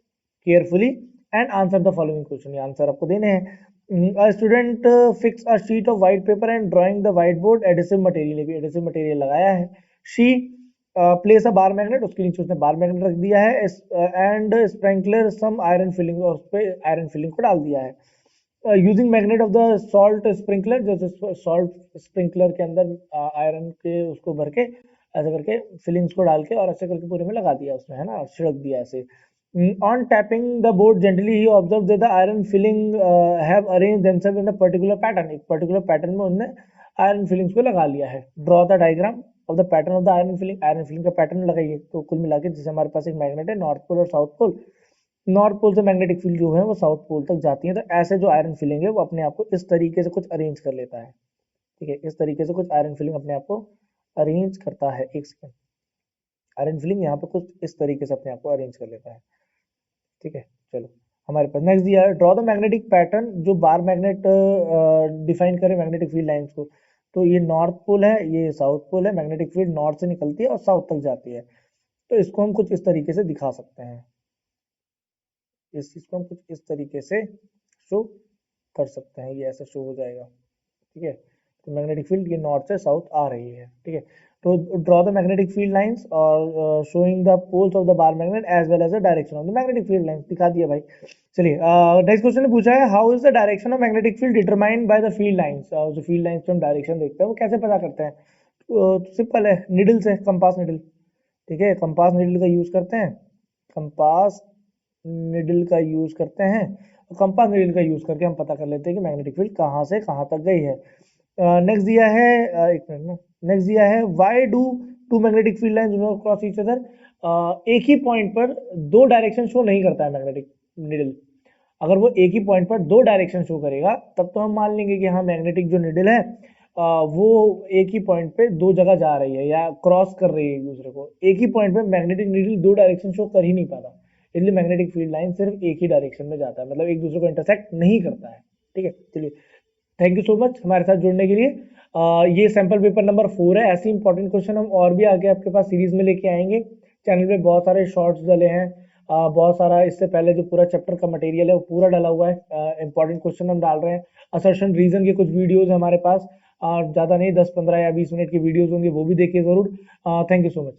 carefully and answer the following question. ये आंसर आपको देने हैं। A student fix a sheet of white paper and drawing the white board adhesive material, भी एडिसिव मटेरियल लगाया है। She place a bar magnet, उसके नीचे उसने बार मैग्नेट रख दिया है, and sprinkler some iron filing, और उस पर आयरन फिलिंग को डाल दिया है। Using magnet of the salt sprinkler, जैसे सॉल्ट स्प्रिंकलर के अंदर आयरन के उसको भर के ऐसे करके फिलिंग्स को डाल के और ऐसे करके पूरे में लगा दिया उसने, है ना, छिड़क दिया ऐसे। On tapping the board gently he observe that the iron filing have arrange themselves in a particular pattern, एक पर्टिकुलर पैटर्न में उन्होंने आयरन फिलिंग्स को लगा लिया है। Draw the diagram of the pattern of the iron filing, iron filing का pattern लगाइए। तो कुल मिला के जैसे हमारे पास एक मैग्नेट है नॉर्थ पोल और साउथ पोल, नॉर्थ पोल से मैग्नेटिक फील्ड जो है वो साउथ पोल तक जाती है, तो ऐसे जो आयरन फिलिंग है वो अपने आप को इस तरीके से कुछ अरेंज कर लेता है। ठीक है, इस तरीके से कुछ आयरन फिलिंग अपने आप को अरेंज करता है। एक सेकंड, आयरन फिलिंग यहाँ पे कुछ इस तरीके से अपने आप को अरेंज कर लेता है। ठीक है, चलो हमारे पास नेक्स्ट दिया है, ड्रॉ द मैग्नेटिक पैटर्न, जो बार मैग्नेट डिफाइन करे मैग्नेटिक फील्ड लाइंस को। तो ये नॉर्थ पोल है, ये साउथ पोल है, मैग्नेटिक फील्ड नॉर्थ से निकलती है और साउथ तक जाती है। तो इसको हम कुछ इस तरीके से दिखा सकते हैं, इस चीज को हम कुछ इस तरीके से शो कर सकते हैं, ये ऐसा शो हो जाएगा। ठीक है, तो मैग्नेटिक फील्ड ये नॉर्थ से साउथ आ रही है। ठीक है, तो draw the magnetic field lines और showing the poles of the bar magnet as well as the direction of the magnetic field lines, दिखा दिया भाई। चलिए नेक्स्ट क्वेश्चन ने पूछा है, how is the direction of magnetic field determined by the field lines? जो field lines पे हम डायरेक्शन देखते हैं वो कैसे पता करते हैं? तो सिंपल है, निडल से, कंपास निडल। ठीक है, कंपास निडल का यूज करते हैं, कंपास निडल का यूज करते हैं, और कंपास निडल का यूज करके हम पता कर लेते हैं कि मैग्नेटिक फील्ड कहाँ से कहाँ तक गई है। नेक्स्ट दिया है एक मिनट में, नेक्स्ट दिया है, why do two magnetic field lines do not cross each other? एक ही पॉइंट पर दो डायरेक्शन शो नहीं करता है मैग्नेटिक निडल। अगर वो एक ही पॉइंट पर दो डायरेक्शन शो करेगा तब तो हम मान लेंगे कि हाँ मैग्नेटिक जो निडल है वो एक ही पॉइंट पे दो जगह जा रही है या क्रॉस कर रही है एक दूसरे को। एक ही पॉइंट पे मैग्नेटिक निडल दो डायरेक्शन शो कर ही नहीं पाता, इसलिए मैग्नेटिक फील्ड लाइन सिर्फ एक ही डायरेक्शन में जाता है, मतलब एक दूसरे को इंटरसेक्ट नहीं करता है। ठीक है, चलिए थैंक यू सो मच हमारे साथ जुड़ने के लिए। ये सैंपल पेपर नंबर 4 है, ऐसे इंपॉर्टेंट क्वेश्चन हम और भी आगे आपके पास सीरीज में लेके आएंगे। चैनल पे बहुत सारे शॉर्ट्स डले हैं, बहुत सारा इससे पहले जो पूरा चैप्टर का मटेरियल है वो पूरा डला हुआ है, इंपॉर्टेंट क्वेश्चन हम डाल रहे हैं। असर्शन रीजन के कुछ वीडियोस है हमारे पास, ज़्यादा नहीं 10 15 या 20 मिनट की वीडियोस होंगे, वो भी देखिए जरूर। Thank you so much.